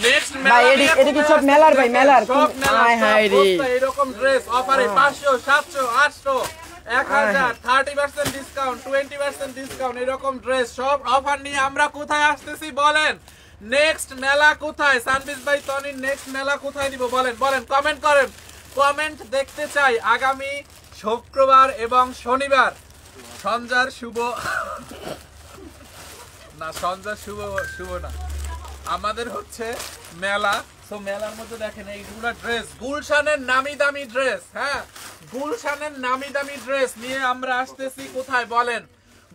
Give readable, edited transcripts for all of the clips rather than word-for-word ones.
Next মেলা এটা কি সব মেলার ভাই মেলার হাই হাই রে এরকম ড্রেস অফারে 500 700 800 1000 30% ডিসকাউন্ট 20% ডিসকাউন্ট এরকম ড্রেস সব অফার নিয়ে আমরা কোথায় আসতেছি বলেন নেক্সট মেলা কোথায় সানবিজ ভাই তনি নেক্সট মেলা কোথায় দিব বলেন বলেন কমেন্ট করেন কমেন্ট দেখতে চাই আগামী শুক্রবার এবং শনিবার সঞ্জার শুভ না সঞ্জার শুভ না আমাদের হচ্ছে মেলা তো মেলার মধ্যে দেখেন এইগুলা ড্রেস গুলশানের নামি দামি ড্রেস হ্যাঁ গুলশানের নামি দামি ড্রেস নিয়ে আমরা আসতেছি কোথায় বলেন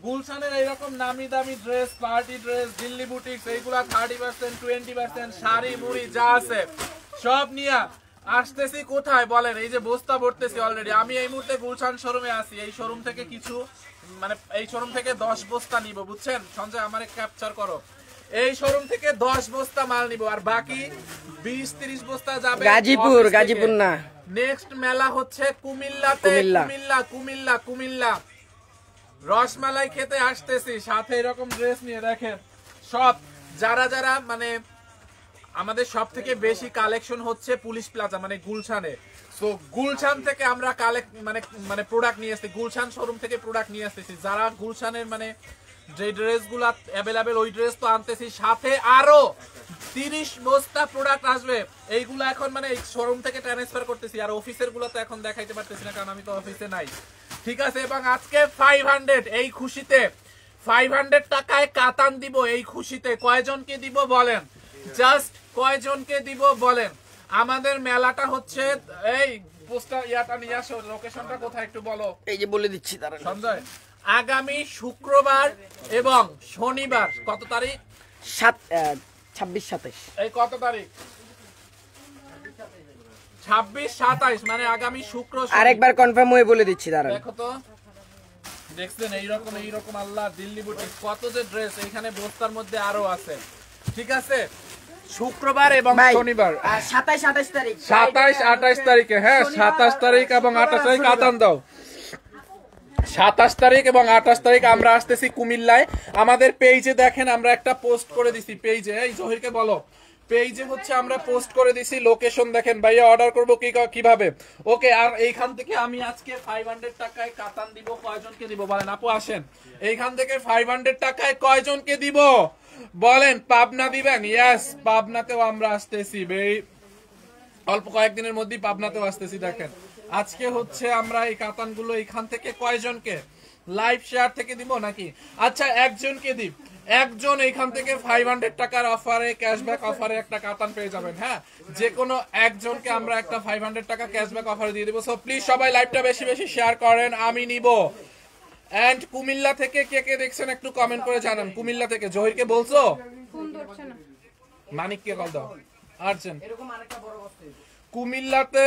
গুলশানের এইরকম নামি দামি dress party dress Delhi boutiques এইগুলা 30% 20% শাড়ি মুড়ি যা আছে সব নিয়ে আসতেছি কোথায় বলেন এই যে বস্তা ভরতেছি অলরেডি আমি এই মুহূর্তে গুলশান শোরুমে আছি এই শোরুম থেকে কিছু মানে এই শোরুম থেকে 10 বস্তা নিব বুঝছেন সঞ্জয় আমারে ক্যাপচার করো এই শোরুম থেকে 10 বস্তা মাল নিব আর বাকি 20-30 বস্তা যাবে গাজীপুর না নেক্সট মেলা হচ্ছে কুমিল্লাতে কুমিল্লা রসমালাই খেতে আসতেছি সাথে এরকম ড্রেস নিয়ে দেখেন সব যারা মানে আমাদের সব থেকে বেশি কালেকশন হচ্ছে পুলিশ প্লাজা মানে গুলশানে সো গুলশান থেকে আমরা মানে প্রোডাক্ট নিয়ে আসছি গুলশান শোরুম থেকে প্রোডাক্ট নিয়ে আসতেছি যারা গুলশানের মানে যে ড্রেসগুলো অ্যাভেলেবেল ওই ড্রেস তো আনতেছি সাথে আরো 30 বস্তা প্রোডাক্ট আসবে এইগুলো এখন মানে এই শোরুম থেকে ট্রান্সফার করতেছি আর অফিসের গুলো তো এখন দেখাইতে পারতেছি না কারণ আমি তো অফিসে নাই ঠিক আছে এবং আজকে 500 এই খুশিতে 500 টাকায় কাতান দিব এই খুশিতে কয়জনকে দিব বলেন জাস্ট কয়জনকে দিব বলেন আমাদের মেলাটা হচ্ছে এই পোস্টার ইয়াটা নিয়ে আসো লোকেশনটা কোথায় একটু বলো এই যে বলে দিচ্ছি তারা সঞ্জয় আগামী শুক্রবার এবং শনিবার কত তারিখ 26-27 এই কত তারিখ 26-27 মানে আগামী শুক্র আরেকবার কনফার্ম হয়ে বলে দিচ্ছি দাঁড়ান দেখো তো দেখছেন এইরকম আল্লাহ দিল্লি বুটিক কত যে ড্রেস এখানে বস্তার মধ্যে আরো আছে ঠিক আছে শুক্রবার এবং শনিবার 27-28 তারিখ 27-28 তারিখে হ্যাঁ 27 তারিখ এবং 28 তারিখ আতান দাও 27 তারিখ এবং 28 তারিখ আমরা আসতেছি কুমিল্লায় আমাদের পেজে দেখেন আমরা একটা পোস্ট করে দিছি পেজে এই জহিরকে বলো পেজে হচ্ছে আমরা পোস্ট করে দিছি লোকেশন দেখেন ভাইয়া অর্ডার করব কিভাবে ওকে আর এইখান থেকে আমি আজকে 500 টাকায় কাতান দিব কয়জনকে দিব বলেন আপু আসেন এইখান থেকে 500 টাকায় কয়জনকে দিব বলেন পাবনা দিবেন ইয়েস পাবনাতেও আমরা আসতেছি অল্প কয়েকদিনের মধ্যেই পাবনাতেও আসতেছি দেখেন আজকে হচ্ছে আমরা এই কাতানগুলো এখান থেকে কয়জনকে লাইভ শেয়ার থেকে দিব নাকি আচ্ছা একজনকে দিব একজন এইখান থেকে 500 টাকার অফারে ক্যাশব্যাক অফারে একটা কাতান পেয়ে যাবেন হ্যাঁ যে কোনো একজনকে আমরা একটা 500 টাকা ক্যাশব্যাক অফারে দিয়ে দেব সো প্লিজ সবাই লাইভটা বেশি বেশি শেয়ার করেন আমি নিব এন্ড কুমিল্লা থেকে কে দেখছেন একটু কমেন্ট করে জানান কুমিল্লা থেকে জহিরকে বলছো ফোন ধরছে না মানিককে কল দাও আর্জেন্ট এরকম আরেকটা বড় বস্তা কুমিল্লাতে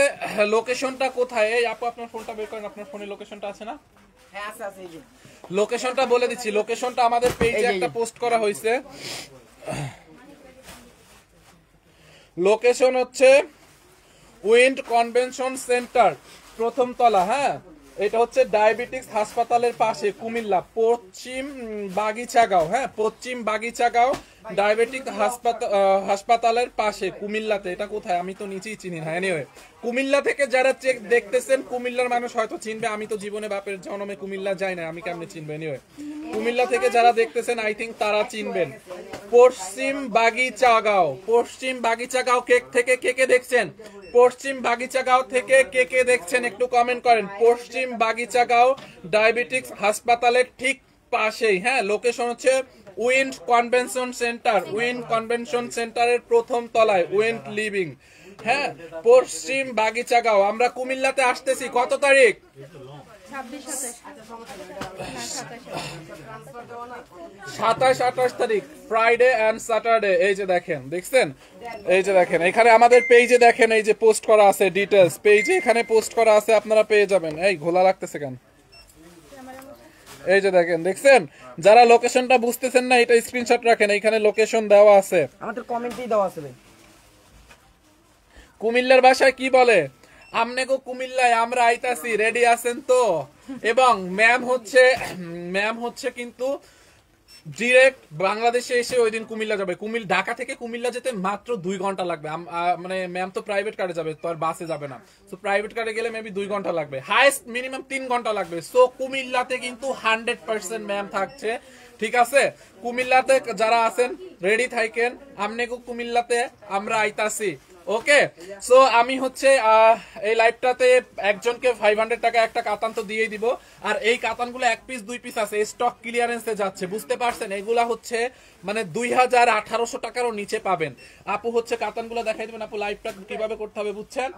লোকেশনটা কোথায় এই আপু আপনার ফোনটা বের করেন আপনার ফোনে লোকেশনটা আছে না হ্যাঁ আছে এই যে লোকেশনটা বলে দিচ্ছি লোকেশনটা আমাদের পেজে একটা পোস্ট করা হয়েছে লোকেশন হচ্ছে উইন্ড কনভেনশন সেন্টার প্রথম তলা হ্যাঁ এটা হচ্ছে ডায়াবেটিক্স হাসপাতালের পাশে কুমিল্লা পশ্চিম বাগিচাগাঁও হ্যাঁ পশ্চিম বাগিচাগাঁও ডায়াবেটিক হাসপাতালের পাশে কুমিল্লাতে এটা কোথায় আমি তো নিচেই চিনি না এনিওয়ে কুমিল্লা থেকে যারা চেক দেখতেছেন কুমিল্লার মানুষ হয়তো চিনবে আমি তো জীবনে বাপের জন্মে কুমিল্লা যাই না আমি কেমনে চিনবো এনিওয়ে কুমিল্লা থেকে যারা দেখতেছেন আই থিঙ্ক তারা চিনবেন পশ্চিম বাগিচাগাঁও থেকে কে দেখছেন পশ্চিম বাগিচাগাঁও থেকে কে দেখছেন একটু কমেন্ট করেন পশ্চিম বাগিচাগাঁও ডায়াবেটিক্স হাসপাতালের ঠিক পাশেই হ্যাঁ লোকেশন হচ্ছে উইন্ড কনভেনশন সেন্টারের প্রথম তলায় উইন্ড লিভিং হ্যাঁ পশ্চিম বাগিচাগাঁও আমরা কুমিল্লাতে আসতেছি কত তারিখ 27-28 তারিখ ফ্রাইডে এন্ড স্যাটারডে এই যে দেখেন দেখছেন এই যে দেখেন এখানে আমাদের পেজে দেখেন এই যে পোস্ট করা আছে ডিটেইলস পেজে এখানে পোস্ট করা আছে আপনারা পেয়ে যাবেন এই ঘোলা লাগতেছে কেন এই যে দেখেন দেখছেন যারা লোকেশনটা বুঝতেছেন না এটা স্ক্রিনশট রাখেন এখানে লোকেশন দেওয়া আছে আমাদের কমেন্টেই দেওয়া আছে ভাই কুমিল্লার ভাষায় কি বলে আমনে গো কুমিল্লায় আমরা আইতাছি রেডি আছেন তো এবং ম্যাম হচ্ছে কিন্তু ডিরেক্ট বাংলাদেশে এসে ওই দিন কুমিল্লা যাবে। ঢাকা থেকে কুমিল্লা যেতে মাত্র 2 ঘন্টা লাগবে। মানে ম্যাম তো প্রাইভেট কারে যাবে, তো আর বাসে যাবে না। সো প্রাইভেট কারে গেলে মেবি 2 ঘন্টা লাগবে, হাইস্ট মিনিমাম 3 ঘন্টা লাগবে। সো কুমিল্লাতে কিন্তু 100% ম্যাম থাকছে, ঠিক আছে? কুমিল্লাতে যারা আছেন রেডি থাকেন, আমনেকো কুমিল্লাতে আমরা আইতাছি। ওকে, সো আমি হচ্ছে এই লাইভটাতে একজনকে 500 টাকা একটা কাতান তো দিয়েই দিব। আর এই কাতানগুলো 1 পিস 2 পিস আছে, স্টক ক্লিয়ারেন্সে যাচ্ছে, বুঝতে পারছেন? এগুলা হচ্ছে মানে 2800 টাকারও নিচে পাবেন। আপু হচ্ছে কাতানগুলো দেখাই দিবেন। আপু লাইভটা কিভাবে করতে হবে বুঝছেন?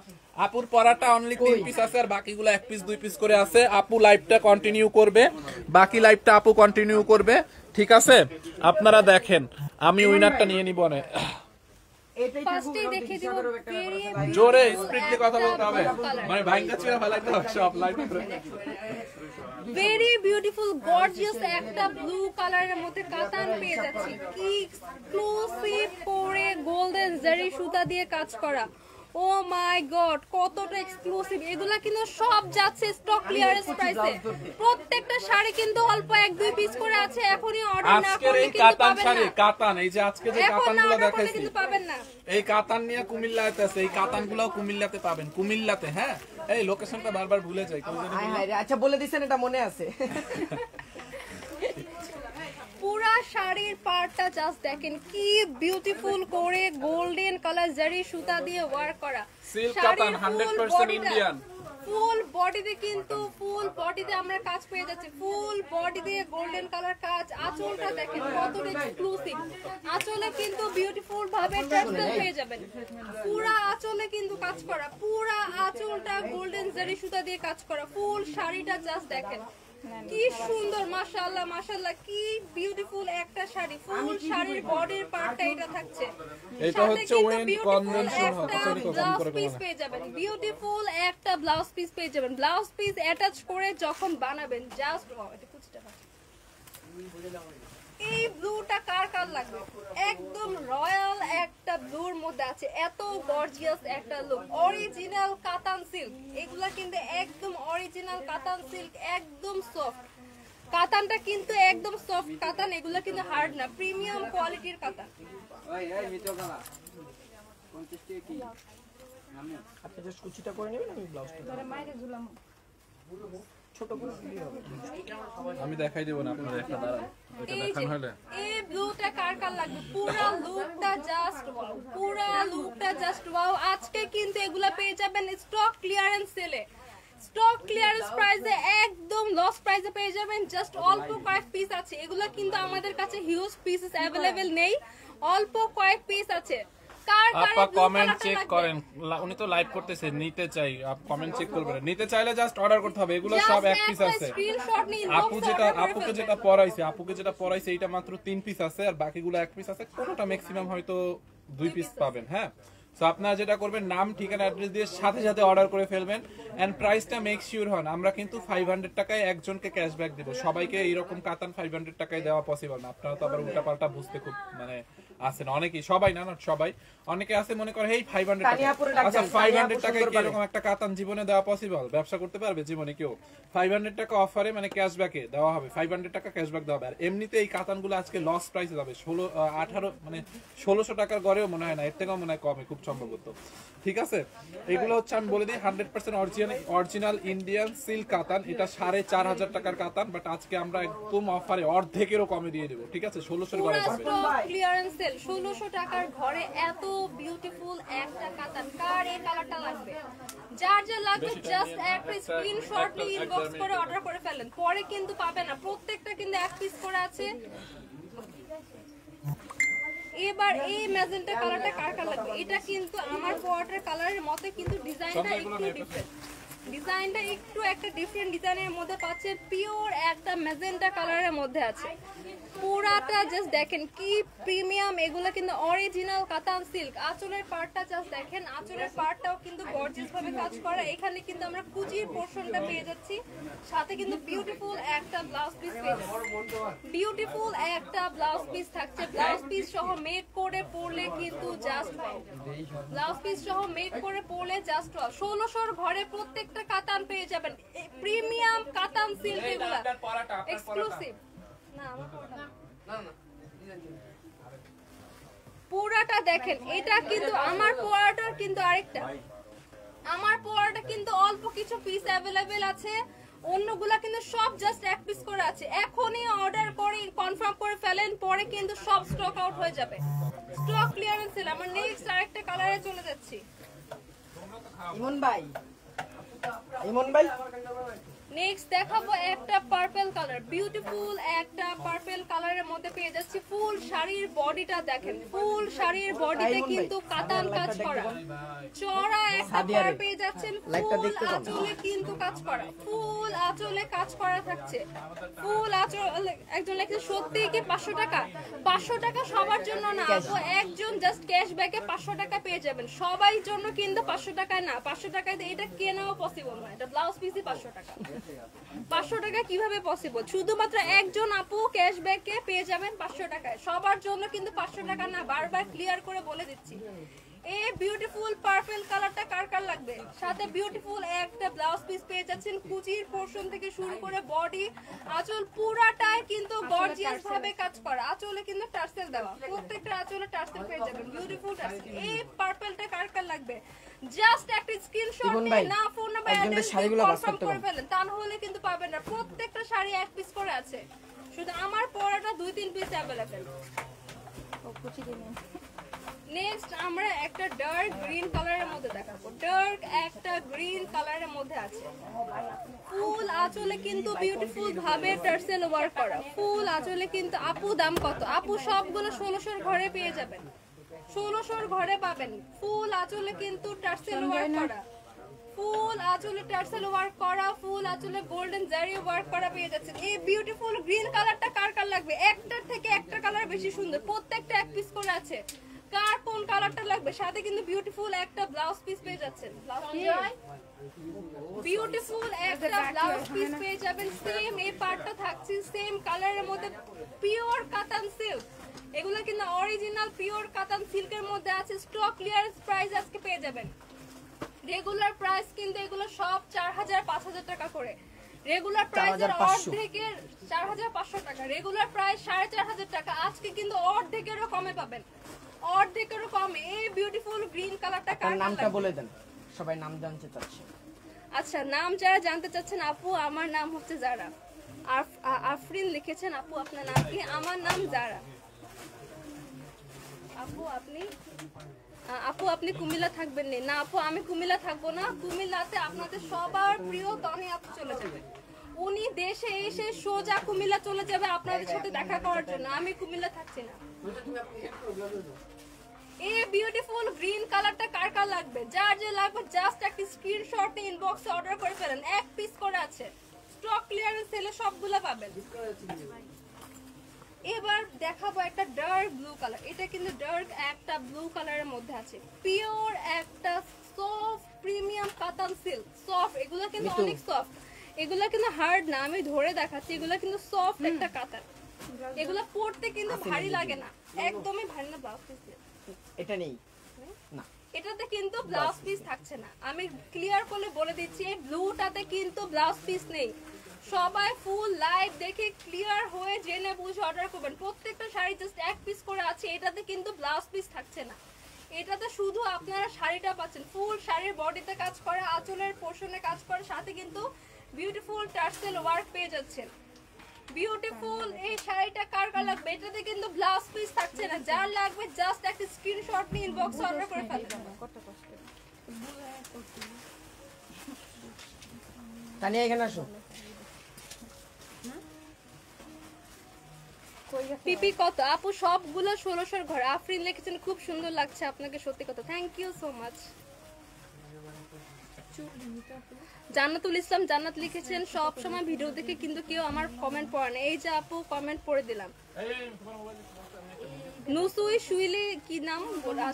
আপুর পরাটা অনলি 3 পিস আছে, আর বাকিগুলো 1 পিস 2 পিস করে আছে। আপু লাইভটা কন্টিনিউ করবে, বাকি লাইভটা আপু কন্টিনিউ করবে, ঠিক আছে? আপনারা দেখেন, আমি উইনারটা নিয়ে নিব না। ফার্স্টেই দেখিয়ে দিব জোরে স্পিডলি কথা বলতে হবে, মানে ভাইঙ্গা ছিল ফেলাইতে হবে সব লাইভ করে। ভেরি বিউটিফুল গর্জিয়াস একটা ব্লু কালারের মধ্যে কাতান পেয়ে যাচ্ছি, কি এক্সক্লুসিভ করে গোল্ডেন জারি সুতা দিয়ে কাজ করা। ও মাই গড, কতটা এক্সক্লুসিভ! এগুলা কিন্তু সব যাচ্ছে স্টক ক্লিয়ারেন্স প্রাইসে। প্রত্যেকটা শাড়ি কিন্তু অল্প 1-2 পিস করে আছে, এখনই অর্ডার না আজকের করলে এই কিন্তু কাতান পাবেন শাড়ি, না। কাতান, এই যে আজকে যে এখন না কাতানগুলো অর্ডার করলে দেখাইছি, কিন্তু পাবেন না। এই কাতান নিয়ে কুমিল্লাতে আছে, এই কাতানগুলোও কুমিল্লাতে পাবেন, কুমিল্লাতে। হ্যাঁ, এই লোকেশনটা বারবার ভুলে যাই। আচ্ছা বলে দিছেন, এটা মনে আছে। পুরা শাড়ির পার্টটা জাস্ট দেখেন, কি বিউটিফুল করে গোল্ডেন কালার জারি সুতা দিয়ে ওয়ার্ক করা। সিল্ক কাতান 100% ইন্ডিয়ান। ফুল বডিতে কিন্তু ফুল বডিতে আমরা কাজ পেয়ে যাচ্ছি, ফুল বডি দিয়ে গোল্ডেন কালার কাজ। আঁচলটা দেখেন কতটা এক্সক্লুসিভ, আঁচলে কিন্তু বিউটিফুল ভাবে টার্সেল পেয়ে যাবেন। পুরা আঁচলে কিন্তু কাজ করা, পুরা আঁচলটা গোল্ডেন জারি সুতা দিয়ে কাজ করা। ফুল শাড়িটা জাস্ট দেখেন কি সুন্দর, মাশাআল্লাহ মাশাআল্লাহ, কি বিউটিফুল একটা শাড়ি। ফুল শাড়ির বডির পার্টটা এটা থাকছে, এটা হচ্ছে ওয়েন কনভেনশন হবে, সরি ব্লাউজ করে পিস পেয়ে যাবেন, বিউটিফুল একটা ব্লাউজ পিস পেয়ে যাবেন। ব্লাউজ পিস অ্যাটাচ করে যখন বানাবেন জাস্ট ওয়াও। এটা কুচিটা এই ব্লুটা কার কার লাগবে? একদম রয়্যাল একটা ব্লুর মধ্যে আছে, এত গর্জিয়াস একটা লুক। অরিজিনাল কাতান সিল্ক, এগুলা কিন্তু একদম অরিজিনাল কাতান সিল্ক, একদম সফট। কাতানটা কিন্তু একদম সফট কাতান, এগুলা কিন্তু হার্ড না, প্রিমিয়াম কোয়ালিটির কাতান। আপনি জাস্ট কুচিটা করে নেবেন, আমি ব্লাউজটা ছোট করে দিলেই হবে। আমি দেখাই দেব না, আপনারা একটা দাঁড়ান, এটা দেখানো হলে। এই ব্লুটা কার কার লাগবে? পুরা লুকটা জাস্ট ওয়াও, পুরা লুকটা জাস্ট ওয়াও। আজকে কিন্তু এগুলা পেয়ে যাবেন স্টক ক্লিয়ারেন্স সেলে, স্টক ক্লিয়ারেন্স প্রাইসে, একদম লস প্রাইসে পেয়ে যাবেন। জাস্ট অল্প কয়েক পিস আছে, এগুলা কিন্তু আমাদের কাছে হিউজ পিসেস অ্যাভেলেবেল নেই, অল্প কয়েক পিস আছে। আপা কমেন্ট চেক করেন, উনি তো লাইভ করতেছে, নিতে চাই, আপনি কমেন্ট চেক করবেন। নিতে চাইলে জাস্ট অর্ডার করতে হবে, এগুলো সব এক পিস আছে। আপুকে যেটা পরাইছে এটা মাত্র 3 পিস আছে, আর বাকিগুলো 1 পিস আছে, কোনটা ম্যাক্সিমাম হয়তো 2 পিস পাবেন। হ্যাঁ, সো আপনারা যেটা করবেন, নাম ঠিকানা অ্যাড্রেস দিয়ে সাথে সাথে অর্ডার করে ফেলবেন। এন্ড প্রাইসটা মেক শিওর হন, আমরা কিন্তু 500 টাকায় একজনকে ক্যাশব্যাক দেব। সবাইকে এইরকম কাতান 500 টাকায় দেওয়া পসিবল না। আপনারা তো আবার উল্টাপাল্টা বুঝতে খুব মানে আছেন অনেকেই, সবাই না, সবাই, অনেকে আছে মনে করে এই 500 টাকা, আচ্ছা 500 টাকায় কি এরকম একটা কাতান জীবনে দেওয়া পসিবল? ব্যবসা করতে পারবে জীবনে কেউ? 500 টাকা অফারে মানে ক্যাশব্যাকে দেওয়া হবে, 500 টাকা ক্যাশব্যাক দেওয়া হবে। আর এমনিতে এই কাতানগুলো আজকে লস প্রাইসে যাবে, 18 মানে 1600 টাকার গড়েও মনে হয় না, এর থেকেও মনে হয় কমে খুব সম্ভবত। ঠিক আছে, এগুলো হচ্ছে আমি বলে দিই 100% অরিজিনাল ইন্ডিয়ান সিল্ক কাতান। এটা 4500 টাকার কাতান, বাট আজকে আমরা একদম অফারে অর্ধেকেরও কমে দিয়ে দেবো, ঠিক আছে? 1600 করে পাবে। 1600 টাকার ঘরে এত বিউটিফুল একটা কাতান, কার এই কালারটা লাগবে? যার যা লাগবে জাস্ট একটা স্ক্রিনশট নিয়ে ইনবক্স করে অর্ডার করে ফেলেন, পরে কিন্তু পাবে না। প্রত্যেকটা কিন্তু 1 পিস করে আছে। এবার এই ম্যাজেন্টা কালারটা কার কার লাগবে? এটা কিন্তু আমার পরাটার কালারের মতে, কিন্তু ডিজাইনটা একটু ডিফারেন্ট, ডিজাইনটা একটু একটা ডিফারেন্ট ডিজাইনের মধ্যে পাচ্ছে, পিওর একটা ম্যাজেন্টা কালারের মধ্যে আছে। পুরাটা জাস্ট দেখেন কি প্রিমিয়াম, এগুলো কিন্তু অরিজিনাল কাতান সিল্ক। আঁচলের পার্টটা জাস্ট দেখেন, আঁচলের পার্টটাও কিন্তু গর্জিয়াস ভাবে কাজ করা। এখানে কিন্তু আমরা কুচির পোরশনটা পেয়ে যাচ্ছি, সাথে কিন্তু বিউটিফুল একটা ব্লাউজ পিস পেয়ে যাচ্ছি, বিউটিফুল একটা ব্লাউজ পিস থাকছে। ব্লাউজ পিস সহ মেক করে পরলে কিন্তু জাস্ট ওয়াও, ব্লাউজ পিস সহ মেক করে পরলে জাস্ট ওয়াও। 1600 ঘরে প্রত্যেকটা কাতান পেয়ে যাবেন, প্রিমিয়াম কাতান সিল্ক, এগুলা এক্সক্লুসিভ। না আমার পুরাটা দেখেন, এটা কিন্তু আমার পরাটার কিন্তু আরেকটা, আমার পরাটা কিন্তু অল্প কিছু পিস অ্যাভেলেবেল আছে, অন্যগুলা কিন্তু সব জাস্ট এক পিস করে আছে। এখনই অর্ডার করে কনফার্ম করে ফেলেন, পরে কিন্তু সব স্টক আউট হয়ে যাবে। Stock clearance sale. আমরা নেক্সট আরেকটা কালারে চলে যাচ্ছি। ইমন ভাই, ইমন ভাই, নেক্সট দেখাবো একটা পার্পল কালার, বিউটিফুল একটা পার্পল কালারের মধ্যে পেয়ে যাচ্ছি। ফুল শাড়ির বডিটা দেখেন, ফুল শাড়ির বডিতে কিন্তু কাতান কাজ করা, চড়া একটা পাড় পেয়ে যাচ্ছেন, ফুল আঁচলে কিন্তু কাজ করা, ফুল আঁচলে কাজ করা থাকছে, ফুল আঁচল। একজন লিখছে সত্যি কি 500 টাকা? 500 টাকা সবার জন্য না আপু, একজন জাস্ট ক্যাশব্যাকে 500 টাকা পেয়ে যাবেন, সবাই জন্য কিন্তু 500 টাকায় না। 500 টাকায় এটা কেনাও পসিবল না, এটা ব্লাউজ পিসই 500 টাকা। 500 টাকা কিভাবে পসিবল? শুধুমাত্র একজন আপু ক্যাশব্যাকে পেয়ে যাবেন 500 টাকায়, সবার জন্য কিন্তু 500 টাকা না, বারবার ক্লিয়ার করে বলে দিচ্ছি। এই বিউটিফুল পার্পল কালারটা কার কার লাগবে? সাথে বিউটিফুল একটা ব্লাউজ পিস পেয়ে যাচ্ছেন, কুচির পোরশন থেকে শুরু করে বডি আঁচল পুরাটাই কিন্তু গর্জিয়াস ভাবে কাজ করা, আঁচলে কিন্তু টার্সেল দেওয়া, প্রত্যেকটা আঁচলে টার্সেল পেয়ে যাবেন, বিউটিফুল টার্সেল। এই পার্পলটা কার কার লাগবে? জাস্ট একটা স্ক্রিনশট নিয়ে না ফোন নাম্বার অ্যাড্রেস কনফার্ম করে ফেলেন, তা না হলে কিন্তু পাবেন না। প্রত্যেকটা শাড়ি এক পিস করে আছে, শুধু আমার পরাটা 2-3 পিস অ্যাভেলেবেল। নেক্সট আমরা একটা ডার্ক গ্রিন কালারের মধ্যে দেখাবো, ডার্ক একটা গ্রিন কালারের মধ্যে আছে, ফুল আঁচলে কিন্তু বিউটিফুল ভাবে টার্সেল ওয়ার্ক করা, ফুল আঁচলে কিন্তু। আপু দাম কত? আপু সবগুলো 1600 ঘরে পেয়ে যাবেন, 1600 ঘরে পাবেন। ফুল আঁচলে কিন্তু টার্সেল ওয়ার্ক করা, ফুল আঁচলে টার্সেল ওয়ার্ক করা, ফুল আঁচলে গোল্ডেন জারি ওয়ার্ক করা পেয়ে যাচ্ছেন। এই বিউটিফুল গ্রিন কালারটা কার কার লাগবে? একটার থেকে একটা কালার বেশি সুন্দর, প্রত্যেকটা এক পিস করে আছে। কার কোন কালারটা লাগবে? সাথে কিন্তু বিউটিফুল একটা ব্লাউজ পিস পেয়ে যাচ্ছেন, বিউটিফুল একটা ব্লাউজ পিস পেয়ে যাবেন। সেম এই পার্টটা থাকছে সেম কালারের মধ্যে, পিওর কাতান সিল্ক, এগুলো কিন্তু অরিজিনাল পিওর কাতান সিল্কের মধ্যে আছে। স্টক ক্লিয়ারেন্স প্রাইস আজকে পেয়ে যাবেন। রেগুলার প্রাইস কিন্তু এগুলো সব 4000-5000 টাকা করে, রেগুলার প্রাইসের অর্ধেকের 4500 টাকা, রেগুলার প্রাইস 4500 টাকা, আজকে কিন্তু অর্ধেকেরও কমে পাবেন, অর্ধেকেরও কমে। এই বিউটিফুল গ্রিন কালারটা কার নামটা বলে দেন, সবাই নাম জানতে চাচ্ছে। আচ্ছা, নাম যারা জানতে চাচ্ছেন, আপু আমার নাম হচ্ছে জারা। আফরিন লিখেছেন, আপু আপনার নাম কি? আমার নাম জারা। আপু আপনি কুমিল্লা থাকবেন না? আপু আমি কুমিল্লা থাকবো না, কুমিল্লাতে আপনাদের সবার প্রিয় তনি আপু চলে যাবে, উনি দেশে এসে সোজা কুমিল্লা চলে যাবে আপনাদের সাথে দেখা করার জন্য, আমি কুমিল্লা থাকছি না। এই বিউটিফুল গ্রিন কালারটা কার কার লাগবে? যার যে লাগবে জাস্ট একটা স্ক্রিনশট নিয়ে ইনবক্সে অর্ডার করে ফেলেন, এক পিস করে আছে, স্টক ক্লিয়ারেন্স সেলে সবগুলো পাবেন। এবার দেখাবো একটা ডার্ক ব্লু কালার, এটা কিন্তু ডার্ক একটা ব্লু কালারের মধ্যে আছে, পিওর একটা সফট প্রিমিয়াম কাতান সিল্ক, সফট, এগুলো কিন্তু অনেক সফট, এগুলো কিন্তু হার্ড না, আমি ধরে দেখাচ্ছি, এগুলো কিন্তু সফট একটা কাতান, এগুলো পরতে কিন্তু ভারী লাগে না, একদমই ভারী না। ব্লাউজ পিস এটা নেই না, এটাতে কিন্তু ব্লাউজ পিস থাকছে না, আমি ক্লিয়ার করে বলে দিচ্ছি, এই ব্লুটাতে কিন্তু ব্লাউজ পিস নেই। সবাই ফুল লাইভ দেখে ক্লিয়ার হয়ে জেনে বুঝে অর্ডার করবেন। প্রত্যেকটা শাড়ি জাস্ট এক পিস করে আছে, এটাতে কিন্তু ব্লাউজ পিস থাকছে না, এটাতে শুধু আপনারা শাড়িটা পাচ্ছেন, ফুল শাড়ির বডিতে কাজ করে, আঁচলের পোর্শনে কাজ করে, সাথে কিন্তু বিউটিফুল টার্সেল ওয়ার্ক পেয়ে যাচ্ছেন। বিউটিফুল এই শাড়িটা কার কার লাগবে? এটাতে কিন্তু ব্লাউজ পিস থাকছে না, যার লাগবে জাস্ট একটা স্ক্রিনশট নিয়ে ইনবক্সে অর্ডার করে ফেলবেন। তানিয়া এখানে আসো। পিপি কত? আপু সবগুলো 1600 ঘর। আফরিন লিখেছেন খুব সুন্দর লাগছে আপনাকে, সত্যি কথা, থ্যাংক ইউ সো মাচ। জান্নাতুল ইসলাম জান্নাত লিখেছেন, সব সময় ভিডিও দেখে কিন্তু কেউ আমার কমেন্ট পড়ে না, এই যে আপু কমেন্ট পড়ে দিলাম। নুসুই শুইলি কি নাম,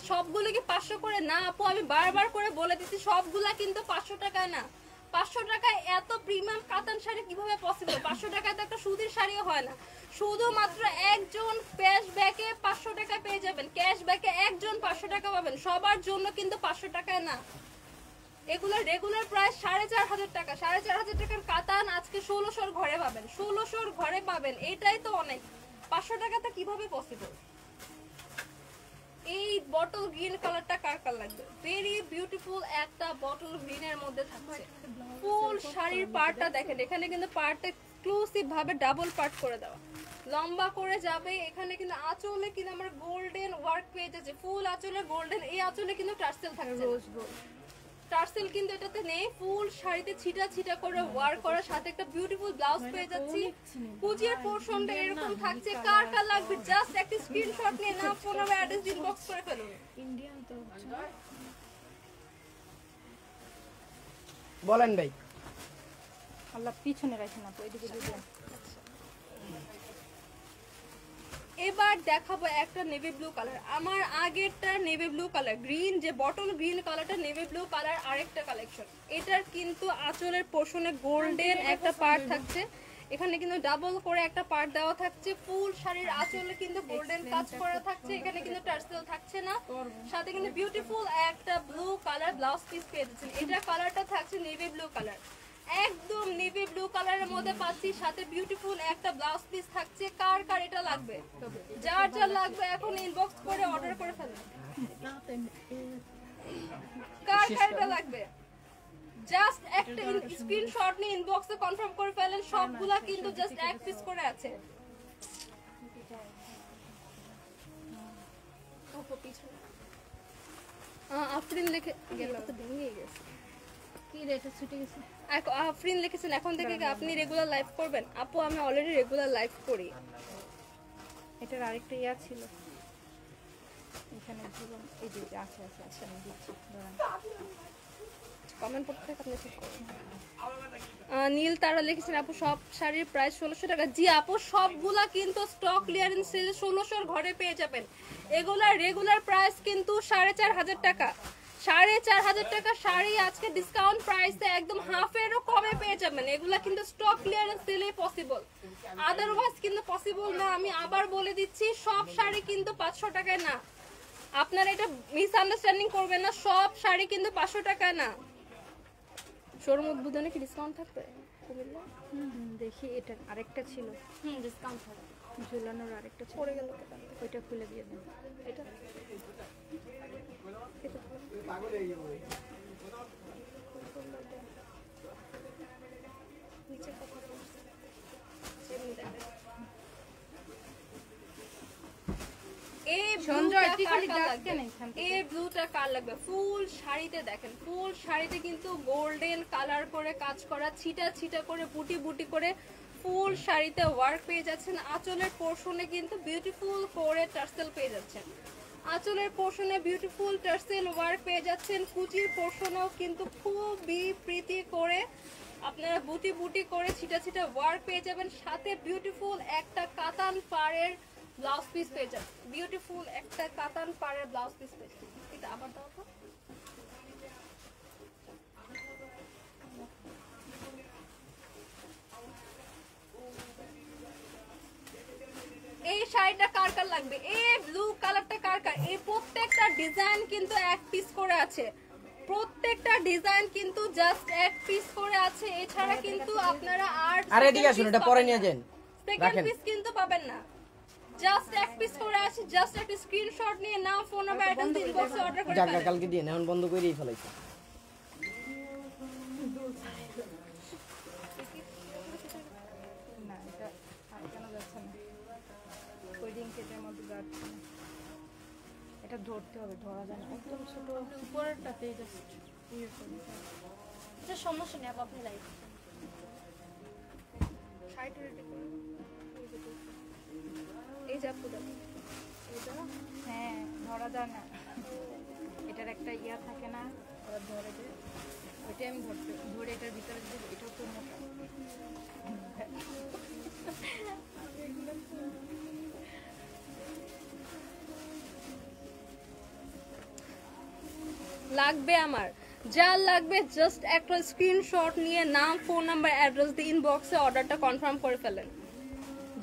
সবগুলো কি 500 করে? না আপু, আমি বারবার করে বলে দিচ্ছি, সবগুলা কিন্তু 500 টাকায় না। 500 টাকায় এত প্রিমিয়াম কাতান শাড়ি কিভাবে পসিবল? 500 টাকায় তো একটা সুতির শাড়িও হয় না। শুধুমাত্র একজন ক্যাশব্যাকে 500 টাকা পেয়ে যাবেন, ক্যাশব্যাকে একজন 500 টাকা পাবেন, সবার জন্য কিন্তু 500 টাকায় না। এগুলো রেগুলার প্রাইস 4500 টাকা, 4500 টাকার কাতান আজকে 1600 ঘরে পাবেন, 1600 ঘরে পাবেন, এটাই তো অনেক। 500 টাকাতে কিভাবে পসিবল? এই বটল গ্রিন কালারটা কার কার লাগবে? ভেরি বিউটিফুল একটা বটল গ্রিনের মধ্যে থাকছে। ফুল শাড়ির পার্টটা দেখেন, এখানে কিন্তু পার্টটা এক্সক্লুসিভ ভাবে ডাবল পার্ট করে দেওয়া, লম্বা করে যাবে। এখানে কিন্তু আঁচলে কিন্তু আমার গোল্ডেন ওয়ার্ক পেয়ে যাচ্ছে, ফুল আঁচলে গোল্ডেন। এই আঁচলে কিন্তু টার্সেল থাকছে, টার্সেল কিন্তু এটাতে নেই। ফুল শাড়িতে ছিটা ছিটা করে ওয়ার্ক করার সাথে একটা বিউটিফুল ব্লাউজ পেয়ে যাচ্ছি। কুচির পোরশনটা এরকম থাকছে। কার কার লাগবে জাস্ট একটা স্ক্রিনশট নিয়ে নাম, ফোন নাম্বার, অ্যাড্রেস ইনবক্স করে ফেলুন। ইন্ডিয়ান তো বলেন ভাই। আল্লাহ পিছনে রাখেন আপু, এদিকে দিবেন। এবার দেখাবো একটা নেভি ব্লু কালার। আমার আগেরটা নেভি ব্লু কালার, গ্রিন যে বটল গ্রিন কালারটা নেভি ব্লু কালার আরেকটা কালেকশন। এটার কিন্তু আঁচলের পোর্শনে গোল্ডেন একটা পার্ট থাকছে, এখানে কিন্তু ডাবল করে একটা পার্ট দেওয়া থাকছে। ফুল শাড়ির আঁচলে কিন্তু গোল্ডেন কাজ করা থাকছে, এখানে কিন্তু টার্সেল থাকছে না। সাথে কিন্তু বিউটিফুল একটা ব্লু কালার ব্লাউজ পিস পেয়ে যাচ্ছেন। এটা কালারটা থাকছে নেভি ব্লু কালার, একদম নেভি ব্লু কালারের মধ্যে পাচ্ছি। সাথে বিউটিফুল একটা ব্লাউজ পিস থাকছে। কার কার এটা লাগবে? যার যার লাগবে এখন ইনবক্স করে অর্ডার করে ফেলুন। কার কার এটা লাগবে জাস্ট একটা স্ক্রিনশট নিয়ে ইনবক্সে কনফার্ম করে ফেলেন। সবগুলা কিন্তু জাস্ট এক পিস করে আছে। আফরিন লিখে গেল তো ভেঙে গেছে। কি রে, এটা ছুটে গেছে। আফরিন লিখেছেন এখন থেকে কি আপনি রেগুলার লাইভ করবেন? আপু আমি অলরেডি রেগুলার লাইভ করি। এটার আরেকটা ইয়া ছিল এখানে, জীবন এই যে আছে আছে আছে, আমি দিচ্ছি দাঁড়ান। কমেন্ট করতে থাক, আপনি ঠিক করুন। নীল তারা লিখেছেন আপু সব শাড়ির প্রাইস 1600 টাকা। জি আপু, সবগুলা কিন্তু স্টক ক্লিয়ারেন্স সেলে 1600 ঘরে পেয়ে যাবেন। এগুলার রেগুলার প্রাইস কিন্তু 4500 টাকা। 4500 টাকা শাড়ি আজকে ডিসকাউন্ট প্রাইসে একদম হাফেরও কমে পেয়ে যাবেন। এগুলা কিন্তু স্টক ক্লিয়ারেন্স সেলে পসিবল, আদারওয়াইজ কিন্তু পসিবল না। আমি আবার বলে দিচ্ছি, সব শাড়ি কিন্তু 500 টাকায় না। আপনারা এটা মিসআন্ডারস্ট্যান্ডিং করবেন না, সব শাড়ি কিন্তু 500 টাকায় না। শোরুম উদ্বোধনে কি ডিসকাউন্ট থাকবে কুমিল্লা? দেখি এটার আরেকটা ছিল ডিসকাউন্ট থাকবে। ঝুলানোর আরেকটা ছিল, পড়ে গেল ওইটা খুলে দিয়ে দেন। এটা নিচে কথা বলছি এমনি দেখেন। এই সঞ্জয়, তুই খালি ব্লুটা যাস কেন এখান থেকে? এই ব্লুটা কার লাগবে? ফুল শাড়িতে দেখেন, ফুল শাড়িতে কিন্তু গোল্ডেন কালার করে কাজ করা, ছিটা ছিটা করে বুটি বুটি করে ফুল শাড়িতে ওয়ার্ক পেয়ে যাচ্ছেন। আঁচলের পোর্শনে কিন্তু বিউটিফুল করে টার্সেল পেয়ে যাচ্ছেন। আঁচলের পোর্শনে বিউটিফুল টার্সেল ওয়ার্ক পেয়ে যাচ্ছেন। কুচির পোর্শনেও কিন্তু খুবই প্রীতি করে আপনারা বুটি বুটি করে ছিটা ছিটা ওয়ার্ক পেয়ে যাবেন। সাথে বিউটিফুল একটা কাতান পাড়ের ব্লাউজ পিস পেয়ে যাবেন। বিউটিফুল একটা কাতান পাড়ের ব্লাউজ পিস পেয়ে যাবেন। এটা আবার দাও তো। এই শাড়িটা কার কার লাগবে? এই ব্লু কালারটা কার কার? এই প্রত্যেকটা ডিজাইন কিন্তু এক পিস করে আছে, প্রত্যেকটা ডিজাইন কিন্তু জাস্ট এক পিস করে আছে। এছাড়া কিন্তু আপনারা আর আরে এদিকে আসুন, এটা পরে নিয়ে যান। সেকেন্ড রাখেন। পিস কিন্তু পাবেন না, জাস্ট এক পিস করে আছে। জাস্ট একটা স্ক্রিনশট নিয়ে নাম, ফোন নাম্বার, অ্যাড্রেস ইনবক্সে অর্ডার করে জায়গা ফেলেন। কালকে দিয়ে এখন বন্ধ করে দিয়ে ফেলাইছে। না, এটা আর কেন যাচ্ছে না? ওই রিংকেটের মধ্যে যাচ্ছে না। এটা ধরতে হবে, ধরা যায় না, একদম ছোট উপরেরটাতেই জাস্ট ইয়ে করে। এটা সমস্যা নেই, আপনি লাইভ শাড়িটা রেডি করে এই যে আপু দেখুন, এটা হ্যাঁ, ধরা যায় না। এটার একটা ইয়া থাকে না, ওরা ধরে যে ওইটাই আমি ধরে এটার ভিতরে দিয়ে দিই। এটাও তো মোটা। লাগবে আমার, যার লাগবে জাস্ট একটা স্ক্রিনশট নিয়ে নাম, ফোন নাম্বার, অ্যাড্রেস দিয়ে ইনবক্সে অর্ডারটা কনফার্ম করে ফেলেন।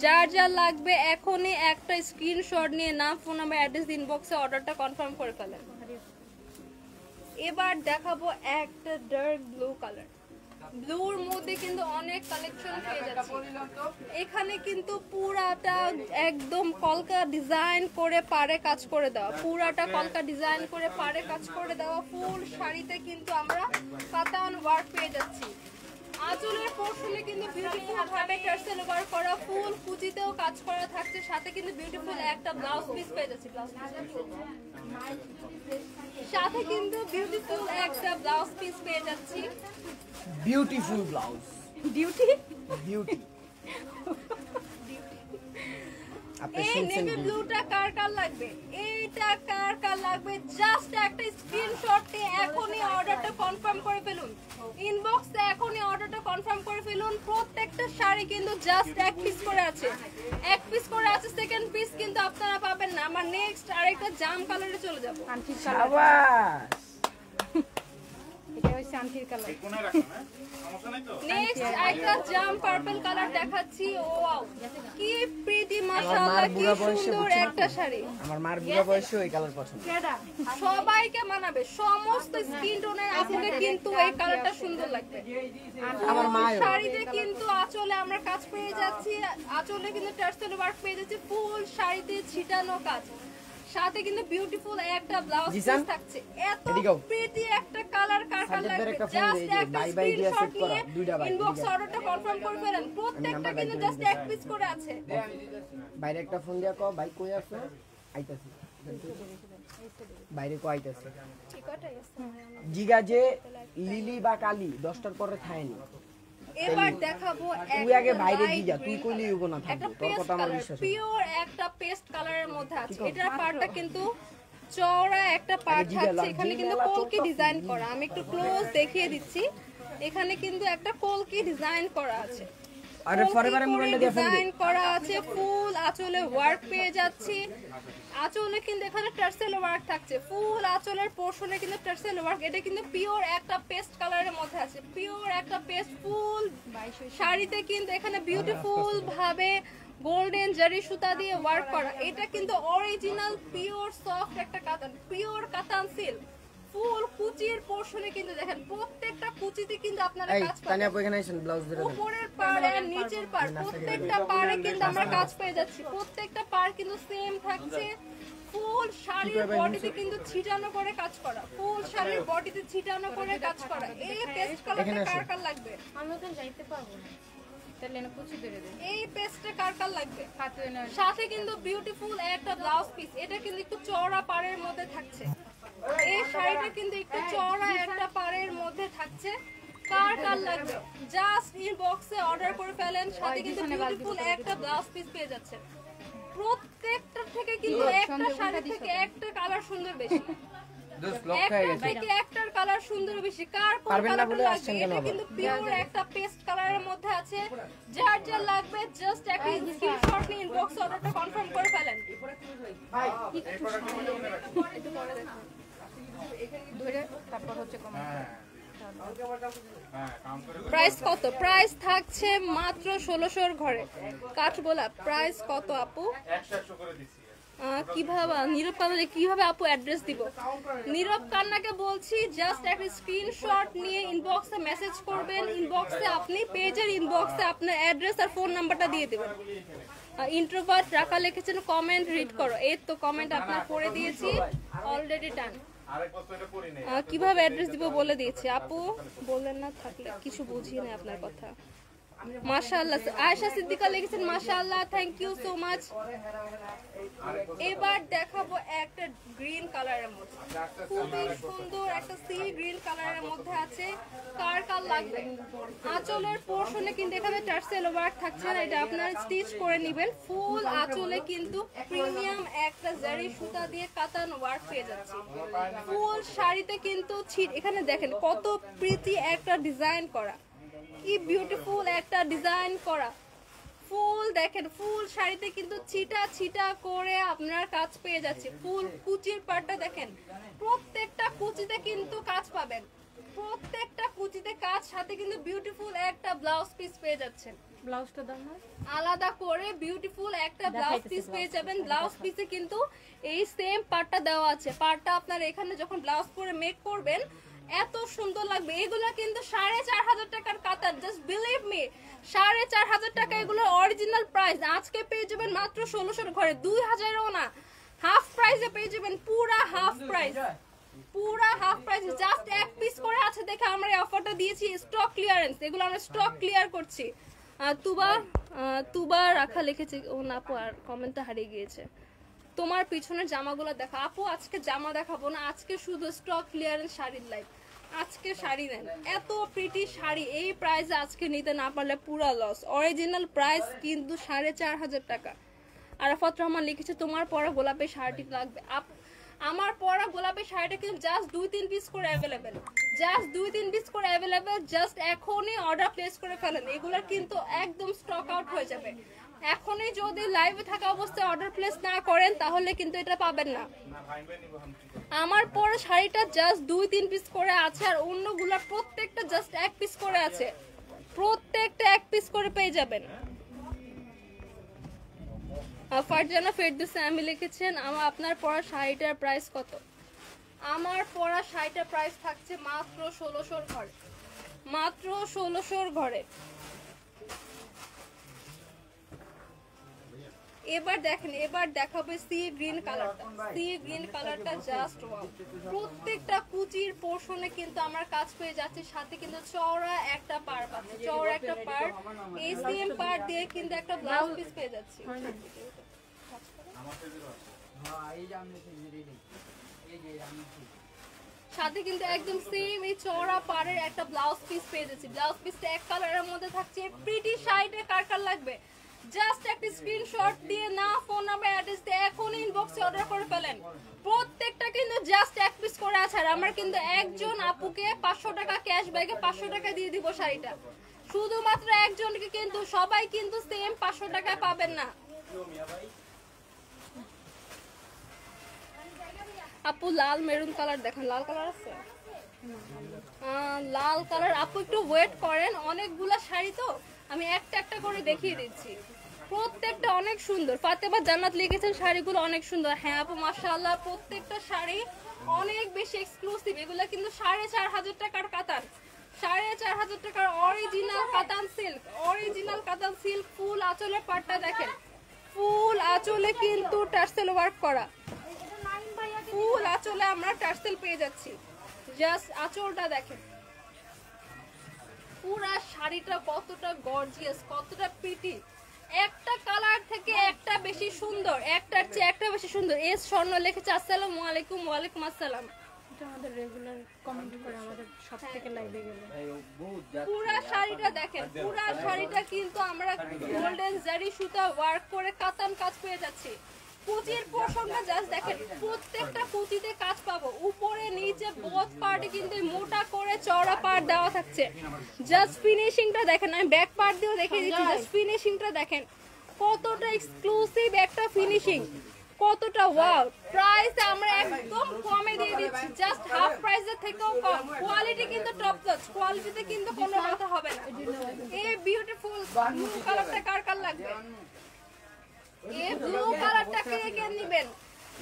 যার যার লাগবে এখনই একটা স্ক্রিনশট নিয়ে নাম, ফোন নাম্বার, অ্যাড্রেস দিয়ে ইনবক্সে অর্ডারটা কনফার্ম করে ফেলেন। এবার দেখাবো একটা ডার্ক ব্লু কালার। ব্লুর মধ্যে কিন্তু অনেক কালেকশন পেয়ে যাচ্ছি। এখানে কিন্তু পুরাটা একদম কলকা ডিজাইন করে পারে কাজ করে দেওয়া, পুরাটা কলকা ডিজাইন করে পারে কাজ করে দেওয়া ফুল শাড়িতে কিন্তু আমরা কাতান ওয়ার্ক পেয়ে যাচ্ছি। আঁচলের পোর্শনে কিন্তু বিউটিফুল ভাবে টার্সেল ওয়ার্ক করা, ফুল কুচিতেও কাজ করা থাকছে, সাথে কিন্তু বিউটিফুল একটা ব্লাউজ পিস পেয়ে যাচ্ছি। সাথে কিন্তু বিউটিফুল একটা ব্লাউজ পিস পেয়ে যাচ্ছি। Beautiful blouse, duty beauty. আপনি এই শুনছেন নেভি ব্লুটা কার কার লাগবে, এইটা কার কার লাগবে, জাস্ট একটা স্ক্রিনশট দিয়ে এখনই অর্ডারটা কনফার্ম করে ফেলুন, ইনবক্সে এখনই অর্ডারটা কনফার্ম করে ফেলুন। প্রত্যেকটা শাড়ি কিন্তু জাস্ট এক পিস করে আছে, এক পিস করে আছে, সেকেন্ড পিস কিন্তু আপনারা পাবেন না। আমার নেক্সট আরেকটা জাম কালারে চলে যাব। আন্টির কালার, আবাস এটা হচ্ছে আন্টির কালার। নেক্সট একটা জাম পার্পল কালার দেখাচ্ছি। ওয়াও কি প্রিটি, মাশাআল্লাহ কি সুন্দর একটা শাড়ি। আমার মার বুড়া বয়সে ওই কালার পছন্দ। সবাইকে মানাবে, সমস্ত স্কিন টোনের আপুকে কিন্তু এই কালারটা সুন্দর লাগবে। আমার মাও শাড়িতে কিন্তু আঁচলে আমরা কাজ পেয়ে যাচ্ছি, আঁচলে কিন্তু টার্সেল ওয়ার্ক পেয়ে যাচ্ছি, ফুল শাড়িতে ছিটানো কাজ, সাথে কিন্তু বিউটিফুল একটা ব্লাউজ জিসান, পিস থাকছে। এত এদিকে আও। প্রিটি একটা কালার কার কার সাজ্জাদের লাগবে, একটা ফোন জাস্ট দিয়ে যে একটা বাই বাই দিয়ে স্ক্রিনশট সেট করা, নিয়ে দুইটা বাই, ইনবক্স দুইটা। অর্ডারটা কনফার্ম করে ফেলেন। প্রত্যেকটা নাম্বার কিন্তু বাই জাস্ট করে এক পিস করে আছে। বাইরে একটা ফোন দিয়া কও ভাই কই আছে, আইতাছি। বাইরে কো আইতাছি। ঠিকটাই আছে। জিগা যে লিলি বা কালি 10টার পরে থায়নি। এবার দেখাবো তুই আগে একটা বাইরে light গিয়া, তুই কইলি হইব না একটা থাকবো, তোর পেস্ট কথা আমার কালার, বিশ্বাস হয়। পিওর একটা পেস্ট কালারের মধ্যে আছে। এটার পার্টটা কিন্তু চওড়া একটা পার্ট থাকছে, এখানে কিন্তু কলকি ডিজাইন করা। আমি একটু ক্লোজ দেখিয়ে দিচ্ছি, এখানে কিন্তু একটা কলকি ডিজাইন করা আছে। আরে ফরএভারে মোবাইলটা দিয়ে ফোন দে। ডিজাইন করা আছে, ফুল আঁচলে ওয়ার্ক পেয়ে যাচ্ছি। আঁচলে কিন্তু এখানে টার্সেল ওয়ার্ক থাকছে, ফুল আঁচলের পোর্শনে কিন্তু টার্সেল ওয়ার্ক। এটা কিন্তু পিওর একটা পেস্ট কালারের মধ্যে আছে, পিওর একটা পেস্ট ফুল শাড়িতে কিন্তু এখানে বিউটিফুল ভাবে গোল্ডেন জারি সুতা দিয়ে ওয়ার্ক করা। এটা কিন্তু অরিজিনাল পিওর সফট একটা কাতান, পিওর কাতান সিল্ক। ফুল কুচির পোর্শনে কিন্তু দেখেন প্রত্যেকটা কুচিতে কিন্তু আপনারা এই কাজ তানিয়া পাবেন। আপু এখানে আইছেন, ব্লাউজ ধরে দেন। উপরের পাড় আর নিচের পাড় প্রত্যেকটা পাড়ে কিন্তু আমরা কাজ পেয়ে যাচ্ছি, প্রত্যেকটা পাড় কিন্তু সেম থাকছে। ফুল শাড়ির বডিতে কিন্তু ছিটানো করে কাজ করা, ফুল শাড়ির বডিতে ছিটানো করে কাজ করা। এই পেস্ট কালারটা কার কার লাগবে, আমি ওখানে যাইতে পারবো না, তাহলে না কুচি ধরে দেন। এই পেস্টটা কার কার লাগবে। হাতে না সাথে কিন্তু বিউটিফুল একটা ব্লাউজ পিস, এটা কিন্তু একটু চওড়া পাড়ের মধ্যে থাকছে। এই শাড়িটা কিন্তু একটু চওড়া একটা পাড়ের মধ্যে থাকছে। কার কার লাগবে জাস্ট ইনবক্সে অর্ডার করে ফেলেন, সাথে কিন্তু বিউটিফুল একটা ব্লাউজ পিস পেয়ে যাচ্ছে। প্রত্যেকটা থেকে কিন্তু একটা শাড়ি থেকে একটা কালার সুন্দর বেশি, একটা থেকে একটার কালার সুন্দর বেশি। কার কোন পারবেন না কালারটা বলে লাগবে, আসছেন কেন এটা আবার? কিন্তু পিওর একটা পেস্ট কালারের মধ্যে আছে। যার যার লাগবে জাস্ট একটা স্ক্রিনশট নিয়ে ইনবক্স অর্ডারটা কনফার্ম করে ফেলেন। ধরে তারপর হচ্ছে কম। প্রাইস কত? প্রাইস থাকছে মাত্র 1600 ঘরে। কাঠগোলাপ প্রাইস কত আপু? কিভাবে নীরব কান্নাকে কিভাবে আপু অ্যাড্রেস দিব? নীরব কান্নাকে বলছি জাস্ট একটা স্ক্রিনশট নিয়ে ইনবক্সে মেসেজ করবেন, ইনবক্সে আপনি পেজের ইনবক্সে আপনার অ্যাড্রেস আর ফোন নাম্বারটা দিয়ে দেবেন। ইন্ট্রোভার্ট রাখা লিখেছেন, কমেন্ট রিড করো। এই তো কমেন্ট আপনার করে দিয়েছি, অলরেডি ডান। কিভাবে অ্যাড্রেস দিব বলে দিয়েছি আপু, বললেন না থাকলে কিছু বুঝি না আপনার কথা। মাশাআল্লাহ আয়েশা সিদ্দিকা লিখেছেন মাশাআল্লাহ, থ্যাংক ইউ সো মাচ। এবার দেখাবো একটা গ্রিন কালারের মধ্যে, খুবই সুন্দর একটা সি গ্রিন কালারের মধ্যে আছে। কার কার লাগবে? আঁচলের পোর্শনে কিন্তু এখানে টার্সেল ওয়ার্ক থাকছে না, এটা আপনারা স্টিচ করে নেবেন। ফুল আঁচলে কিন্তু প্রিমিয়াম একটা জারি সুতা দিয়ে কাতান ওয়ার্ক পেয়ে যাচ্ছে। ফুল শাড়িতে কিন্তু এখানে দেখেন কত প্রীতি একটা ডিজাইন করা, কি বিউটিফুল একটা ডিজাইন করা। ফুল দেখেন, ফুল শাড়িতে কিন্তু ছিটা ছিটা করে আপনার কাজ পেয়ে যাচ্ছে। ফুল কুচির পাটটা দেখেন, প্রত্যেকটা কুচিতে কিন্তু কাজ পাবেন, প্রত্যেকটা কুচিতে কাজ, সাথে কিন্তু বিউটিফুল একটা ব্লাউজ পিস পেয়ে যাচ্ছেন। ব্লাউজটা দাও না, আলাদা করে বিউটিফুল একটা ব্লাউজ পিস পেয়ে যাবেন। ব্লাউজ পিসে কিন্তু এই সেম পার্টটা দেওয়া আছে। পার্টটা আপনার এখানে যখন ব্লাউজ পরে মেক করবেন, এত সুন্দর লাগবে। এগুলো কিন্তু 4500 টাকার কাতান, জাস্ট বিলিভ মি, 4500 টাকা এগুলো অরিজিনাল প্রাইস। আজকে পেয়ে যাবেন মাত্র 1600 ঘরে, 2000ও না, হাফ প্রাইসে পেয়ে যাবেন, পুরা হাফ প্রাইস, পুরা হাফ প্রাইস। জাস্ট এক পিস করে আছে দেখে আমরা এই অফারটা দিয়েছি, স্টক ক্লিয়ারেন্স, এগুলো আমরা স্টক ক্লিয়ার করছি। তুবা রাখা লিখেছে, ও না আপু আর কমেন্টটা হারিয়ে গিয়েছে। তোমার পিছনের জামাগুলো দেখো আপু, আজকে জামা দেখাবো না, আজকে শুধু স্টক ক্লিয়ারেন্স শাড়ির লাইভ। আজকে শাড়ি নেন, এত প্রিটি শাড়ি এই প্রাইসে আজকে নিতে না পারলে পুরা লস। অরিজিনাল প্রাইস কিন্তু 4500 টাকা। আরাফাত রহমান লিখেছে তোমার পরা গোলাপি শাড়িটি লাগবে। আমার পরা গোলাপি শাড়িটা কিন্তু জাস্ট 2-3 পিস করে অ্যাভেলেবেল, জাস্ট 2-3 পিস করে অ্যাভেলেবেল। জাস্ট এখনই অর্ডার প্লেস করে ফেলেন, এগুলো কিন্তু একদম স্টক আউট হয়ে যাবে। এখনই যদি লাইভে থাকা অবস্থায় অর্ডার প্লেস না করেন তাহলে কিন্তু এটা পাবেন না। আমার পরা শাড়িটা জাস্ট 2-3 পিস করে আছে, আর অন্যগুলা প্রত্যেকটা জাস্ট 1 পিস করে আছে, প্রত্যেকটা 1 পিস করে পেয়ে যাবেন। ফারজানা ফেরদৌসী আমি লিখেছেন আপনার পরা শাড়িটার প্রাইস কত? আমার পরা শাড়িটার প্রাইস থাকছে মাত্র 1600 ঘরে, মাত্র 1600 ঘরে। এবার দেখেন, এবার দেখাবে সি গ্রিন কালারটা, সি গ্রিন কালারটা জাস্ট ওয়াও। প্রত্যেকটা কুচির পোর্শনে কিন্তু আমার কাজ পেয়ে যাচ্ছে, সাথে কিন্তু চওড়া একটা পাড় পাচ্ছে, চওড়া একটা পাড়, এই সেম পাড় দিয়ে কিন্তু একটা ব্লাউজ পিস পেয়ে যাচ্ছি। সাথে কিন্তু একদম সেম এই চওড়া পাড়ের একটা ব্লাউজ পিস পেয়ে যাচ্ছি। ব্লাউজ পিসটা এক কালারের মধ্যে থাকছে। প্রিটি শাড়িটা কার কার লাগবে জাস্ট একটা স্ক্রিনশট দিয়ে না ফোন নাম্বার অ্যাড্রেস দিয়ে এখনই ইনবক্সে অর্ডার করে ফেলেন। প্রত্যেকটা কিন্তু জাস্ট 1 পিস করে আছে, আর আমরা কিন্তু একজন আপুকে 500 টাকা ক্যাশ ব্যাগে 500 টাকা দিয়ে দিব শাড়িটা, শুধুমাত্র একজনকে, কিন্তু সবাই কিন্তু সেম 500 টাকা পাবেন না। আপু লাল মেরুন কালার দেখেন, লাল কালার আছে, লাল কালার। আপু একটু ওয়েট করেন, অনেকগুলা শাড়ি তো আমি একটা একটা করে দেখিয়ে দিচ্ছি, প্রত্যেকটা অনেক সুন্দর। ফাতেমা জান্নাত লিখেছেন শাড়িগুলো অনেক সুন্দর। হ্যাঁ আপু মাশাআল্লাহ, প্রত্যেকটা শাড়ি অনেক বেশি এক্সক্লুসিভ। এগুলো কিন্তু 4500 টাকার কাতান, 4500 টাকার অরিজিনাল কাতান সিল্ক, অরিজিনাল কাতান সিল্ক। ফুল আঁচলের পাটটা দেখেন, ফুল আঁচলে কিন্তু টার্সেল ওয়ার্ক করা, ফুল আঁচলে আমরা টার্সেল পেয়ে যাচ্ছি। জাস্ট আঁচলটা দেখেন, পুরা শাড়িটা কতটা গর্জিয়াস, কতটা প্রিটি, একটা কালার থেকে একটা বেশি সুন্দর, একটার চেয়ে একটা বেশি সুন্দর। এস স্বর্ণ লিখেছে আসসালামু আলাইকুম। ওয়ালাইকুম আসসালাম। এটা আমাদের রেগুলার কমেন্ট করে আমাদের সব থেকে লাইভে গেলে। পুরা শাড়িটা দেখেন, পুরা শাড়িটা কিন্তু আমরা গোল্ডেন জারি সুতা ওয়ার্ক করে কাতান কাজ পেয়ে যাচ্ছি। কুচির পোর্শনটা জাস্ট দেখেন, প্রত্যেকটা কুচিতে কাজ পাবো, উপরে নিচে বোথ পার্টে কিন্তু মোটা করে চওড়া পার্ট দেওয়া থাকছে। জাস্ট ফিনিশিংটা দেখেন, আমি ব্যাক পার্ট দিয়েও দেখিয়ে দিচ্ছি, জাস্ট ফিনিশিংটা দেখেন কতটা এক্সক্লুসিভ একটা ফিনিশিং, কতটা ওয়াও। প্রাইস আমরা একদম কমে দিয়ে দিচ্ছি, জাস্ট হাফ প্রাইসের থেকেও কম। কোয়ালিটি কিন্তু টপ নচ, কোয়ালিটিতে কিন্তু কোনো কথা হবে না। এই বিউটিফুল ব্লু কালারটা কার কার লাগবে? এই ব্লু কালারটা কে কে নেবেন?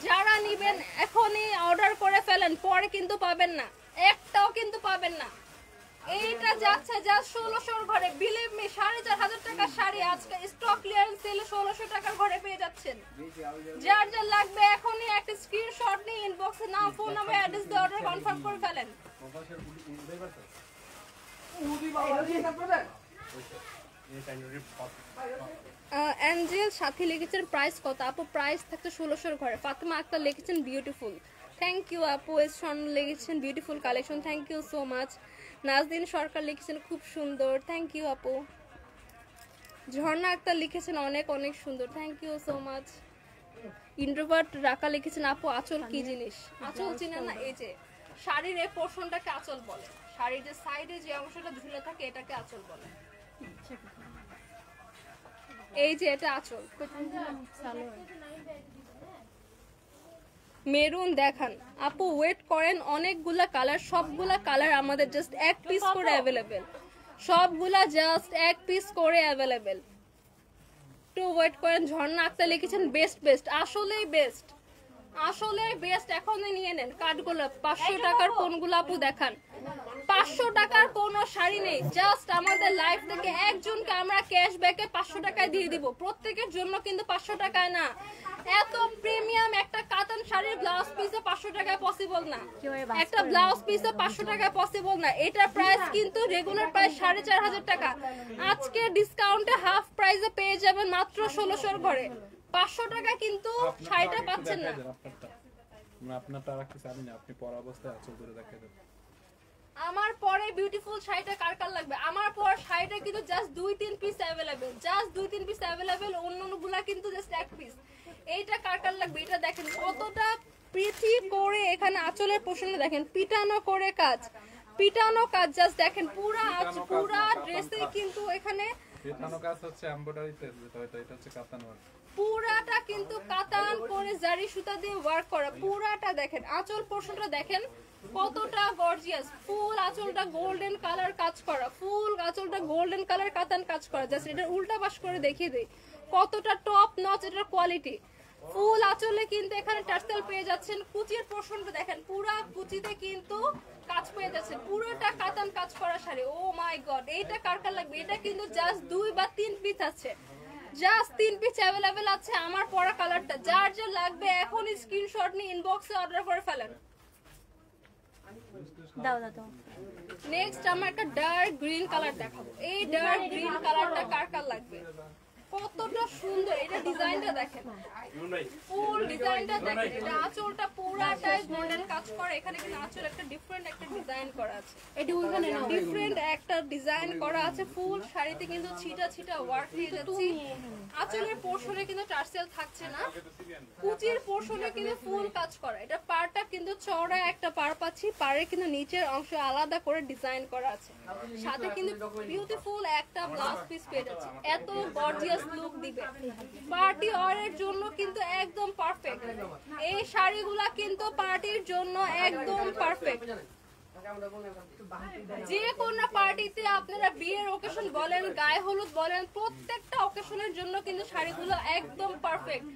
যারা নেবেন এখনই অর্ডার করে ফেলেন, পরে কিন্তু পাবেন না, একটাও কিন্তু পাবেন না। এইটা যাচ্ছে জাস্ট 1600 ঘরে, বিলিভ মি। 4500 টাকার শাড়ি আজকে স্টক ক্লিয়ারেন্স সেলে 1600 টাকার ঘরে পেয়ে যাচ্ছেন। যার যার লাগবে এখনই একটা স্ক্রিনশট নিয়ে ইনবক্সে নাম, ফোন নাম্বার, অ্যাড্রেস দিয়ে অর্ডার কনফার্ম করে ফেলেন। অ্যাঞ্জেল সাথী লিখেছেন প্রাইস কত? আপু প্রাইস থাকছে 1600 ঘরে। ফাতেমা আক্তার লিখেছেন বিউটিফুল, থ্যাংক ইউ আপু। এস স্বর্ণ লিখেছেন beautiful collection, thank you so much. Nazdin Sarkar লিখেছেন খুব সুন্দর, থ্যাংক ইউ আপু। ঝর্ণা আক্তার লিখেছেন অনেক অনেক সুন্দর, thank you so much. Introvert Raka লিখেছেন আপু আঁচল কি জিনিস? আঁচল চিনেন না? এই যে শাড়ির এই পোর্শনটাকে আঁচল বলে, শাড়ির যে সাইডে যে অংশটা ঝুলে থাকে এটাকে আঁচল বলে। এই যে এটা আঁচল। মেরুন দেখান আপু, ওয়েট করেন, অনেকগুলা কালার, সবগুলা কালার আমাদের জাস্ট 1 পিস করে অ্যাভেলেবেল, সবগুলা জাস্ট 1 পিস করে অ্যাভেলেবেল। একটু ওয়েট করেন। ঝর্ণা আক্তার লিখেছেন বেস্ট বেস্ট, আসলেই বেস্ট, আসলে বেস্ট। এখনই নিয়ে নেন কাঠগোলাপ 500 টাকার কোনগুলো আপু দেখান। 500 টাকার কোনো শাড়ি নেই, জাস্ট আমাদের লাইফ থেকে একজনকে আমরা ক্যাশব্যাকে 500 টাকায় দিয়ে দিব, প্রত্যেকের জন্য কিন্তু 500 টাকায় না। এত প্রিমিয়াম একটা কাতান শাড়ির ব্লাউজ পিসে 500 টাকায় পসিবল না, একটা ব্লাউজ পিসে 500 টাকায় পসিবল না। এটার প্রাইস কিন্তু রেগুলার প্রাইস 4500 টাকা, আজকে ডিসকাউন্টে হাফ প্রাইসে পেয়ে যাবেন মাত্র 1600 ঘরে। 500 টাকা কিন্তু শাড়িটা পাচ্ছেন না। আপনারটা রাখতে জানি না, আপনি পরা অবস্থায় আঁচল ধরে দেখাই দেন। আমার পরে বিউটিফুল শাড়িটা কার কার লাগবে? আমার পর শাড়িটা কিন্তু just 2-3 piece available, just 2-3 piece available, অন্যগুলা কিন্তু জাস্ট 1 পিস। এইটা কার কার লাগবে? এটা দেখেন কতটা প্রীতি করে, এখানে আঁচলের পোর্শনে দেখেন পিটানো করে কাজ, পিটানো কাজ, জাস্ট দেখেন পুরা পুরা ড্রেসে কিন্তু এখানে পিটানো কাজ হচ্ছে এমব্রয়ডারিতে, যেটা হয়তো এটা হচ্ছে কাতান ওয়ার্ক। পুরাটা কিন্তু কাতান করে জারি সুতা দিয়ে ওয়ার্ক করা, পুরাটা দেখেন। আঁচল পোর্শনটা দেখেন কতটা গর্জিয়াস, ফুল আঁচলটা গোল্ডেন কালার কাজ করা, ফুল আঁচলটা গোল্ডেন কালার কাতান কাজ করা। জাস্ট এটা উল্টা পাশ করে দেখিয়ে দেই কতটা টপ নচ এটার কোয়ালিটি। ফুল আঁচলে কিন্তু এখানে টার্সেল পেয়ে যাচ্ছেন, কুচির পোর্শনটা দেখেন পুরা কুচিতে কিন্তু কাজ পেয়ে যাচ্ছেন, পুরোটা কাতান কাজ করা শাড়ি। ও মাই গড, এইটা কার কার লাগবে? এটা কিন্তু জাস্ট 2 বা 3 পিস আছে, জাস্ট 3 পিস অ্যাভেলেবেল আছে আমার পরা কালারটা। যার যে লাগবে এখন স্ক্রিনশট নিয়ে ইনবক্সে অর্ডার করে ফেলেন। দাও দাও দাও। নেক্সট আমরা একটা ডার্ক গ্রিন কালার দেখাবো। এই ডার্ক গ্রিন কালারটা কার কার লাগবে? কতটা সুন্দর, এটা ডিজাইনটা দেখেন, ফুল ডিজাইনটা দেখেন। এটা আঁচলটা পুরাটাই গোল্ডেন কাজ করা, এখানে কিন্তু আঁচল একটা ডিফারেন্ট একটা ডিজাইন করা আছে, এটা ওইখানে না, ডিফারেন্ট একটা ডিজাইন করা আছে। ফুল শাড়িতে কিন্তু ছিটা ছিটা ওয়ার্ক দিয়ে যাচ্ছে। আঁচলের পোর্শনে কিন্তু টার্সেল থাকছে না, কুচির পোর্শনে কিন্তু ফুল কাজ করা। এটা পাড়টা কিন্তু চওড়া একটা পাড় পাচ্ছি, পাড়ে কিন্তু নিচের অংশ আলাদা করে ডিজাইন করা আছে, সাথে কিন্তু বিউটিফুল একটা ব্লাউজ পিস পেয়ে যাচ্ছে। এত গর্জিয়াস লুক দিবে, পার্টি ওয়্যারের জন্য কিন্তু একদম পারফেক্ট। এই শাড়িগুলা কিন্তু পার্টির জন্য একদম পারফেক্ট। যে কোনো পার্টিতে আপনারা বিয়ের অকেশন বলেন, গায়ে হলুদ বলেন, প্রত্যেকটা অকেশনের জন্য কিন্তু শাড়িগুলো একদম পারফেক্ট।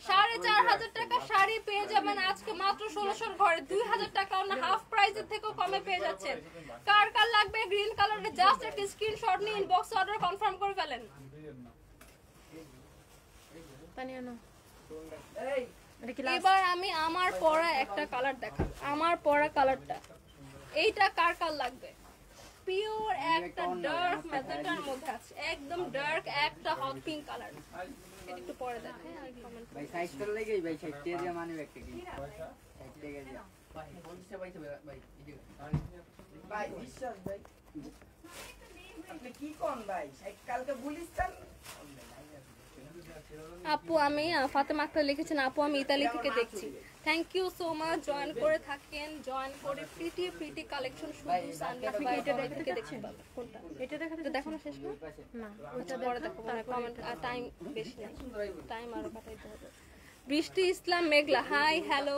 4500 টাকা শাড়ি পেয়ে যাবেন আজকে মাত্র 1600 ঘরে, 2000 টাকাও না, হাফ প্রাইসের থেকেও কমে পেয়ে যাচ্ছেন। কার কার লাগবে গ্রিন কালারের? জাস্ট একটা স্ক্রিনশট নিয়ে ইনবক্স অর্ডার কনফার্ম করে ফেলেন। এবার আমি আমার পরা একটা কালার দেখাবো, আমার পরা কালারটা। এইটা কার কার লাগবে? পিওর একটা ডার্ক ম্যাজেন্টার মধ্যে আছে, একদম ডার্ক একটা হট পিঙ্ক কালার। এটা একটু পরে দেখেন আর কমেন্ট ভাই সাইজ তো লাগেই ভাই, সাইজ দিয়ে মানে একটা কি সাইজ থেকে যা ভাই বলছে ভাই ভাই ভাই বিশ্বাস ভাই আপনি কি কোন ভাই কালকে গুলিস্তান। আপু আমি ফাতেমা আক্তার লিখেছেন, আপু আমি ইতালি থেকে দেখছি। Thank you so much, join করে থাকেন, জয়েন করে প্রিটি প্রিটি কালেকশন শুধু সানডে বা এটা থেকে দেখতে পাবেন। কোনটা? এটা দেখানো শেষ না? না, ওটা পরে দেখো, মানে কমেন্ট টাইম বেশি নাই, টাইম আরো কাটাইতে হবে। বৃষ্টি ইসলাম মেঘলা, হাই হ্যালো।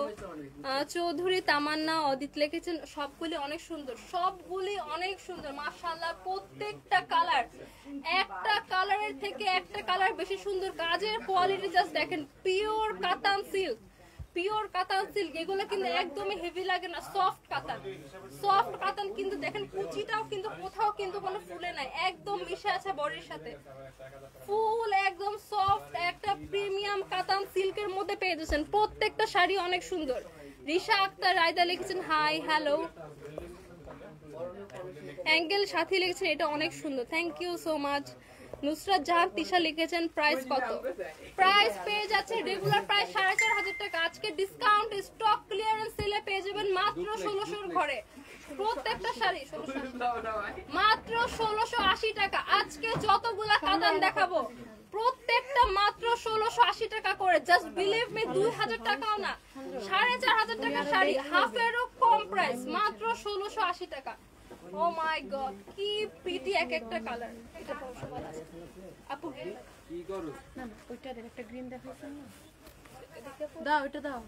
চৌধুরী তামান্না অদিত লিখেছেন, সবগুলি অনেক সুন্দর, সবগুলি অনেক সুন্দর মাশাআল্লাহ। প্রত্যেকটা কালার একটা কালারের থেকে একটা কালার বেশি সুন্দর। কাজের কোয়ালিটি জাস্ট দেখেন, পিওর কাতান সিল্ক, পিওর কাতান সিল্ক। এগুলো কিন্তু একদমই হেভি লাগে না, সফট কাতান, সফট কাতান। কিন্তু দেখেন কুচিটাও কিন্তু কোথাও কিন্তু কোনো ফুলে নাই, একদম মিশে আছে বডির সাথে, ফুল একদম সফট একটা প্রিমিয়াম কাতান সিল্কের মধ্যে পেয়ে যাচ্ছেন। প্রত্যেকটা শাড়ি অনেক সুন্দর। রিশা আক্তার রায়দা লিখেছেন, হাই হ্যালো। অ্যাঙ্গেল সাথী লিখেছেন, এটা অনেক সুন্দর, thank you so much. Nusrat Jahan Tisha লিখেছেন, প্রাইস কত? প্রাইস পেয়ে যাচ্ছে রেগুলার প্রাইস 4500 টাকা, আজকে ডিসকাউন্ট স্টক ক্লিয়ারেন্স সেলে পেয়ে যাবেন মাত্র 1600 ঘরে। প্রত্যেকটা শাড়ি 1600, মাত্র 1680 টাকা। আজকে যতগুলা কাতান দেখাবো প্রত্যেকটা মাত্র 1680 টাকা করে। জাস্ট বিলিভ মি, 2000 টাকাও না, 4500 টাকা শাড়ি, হাফেরও কম প্রাইস, মাত্র 1680 টাকা। ও মাই গড, কি প্রিটি এক একটা কালার। এটা তো সবার আছে। আপু কি করো না না, ওইটা দেখ, একটা গ্রিন দেখাইছেন না, দাও ওটা দাও।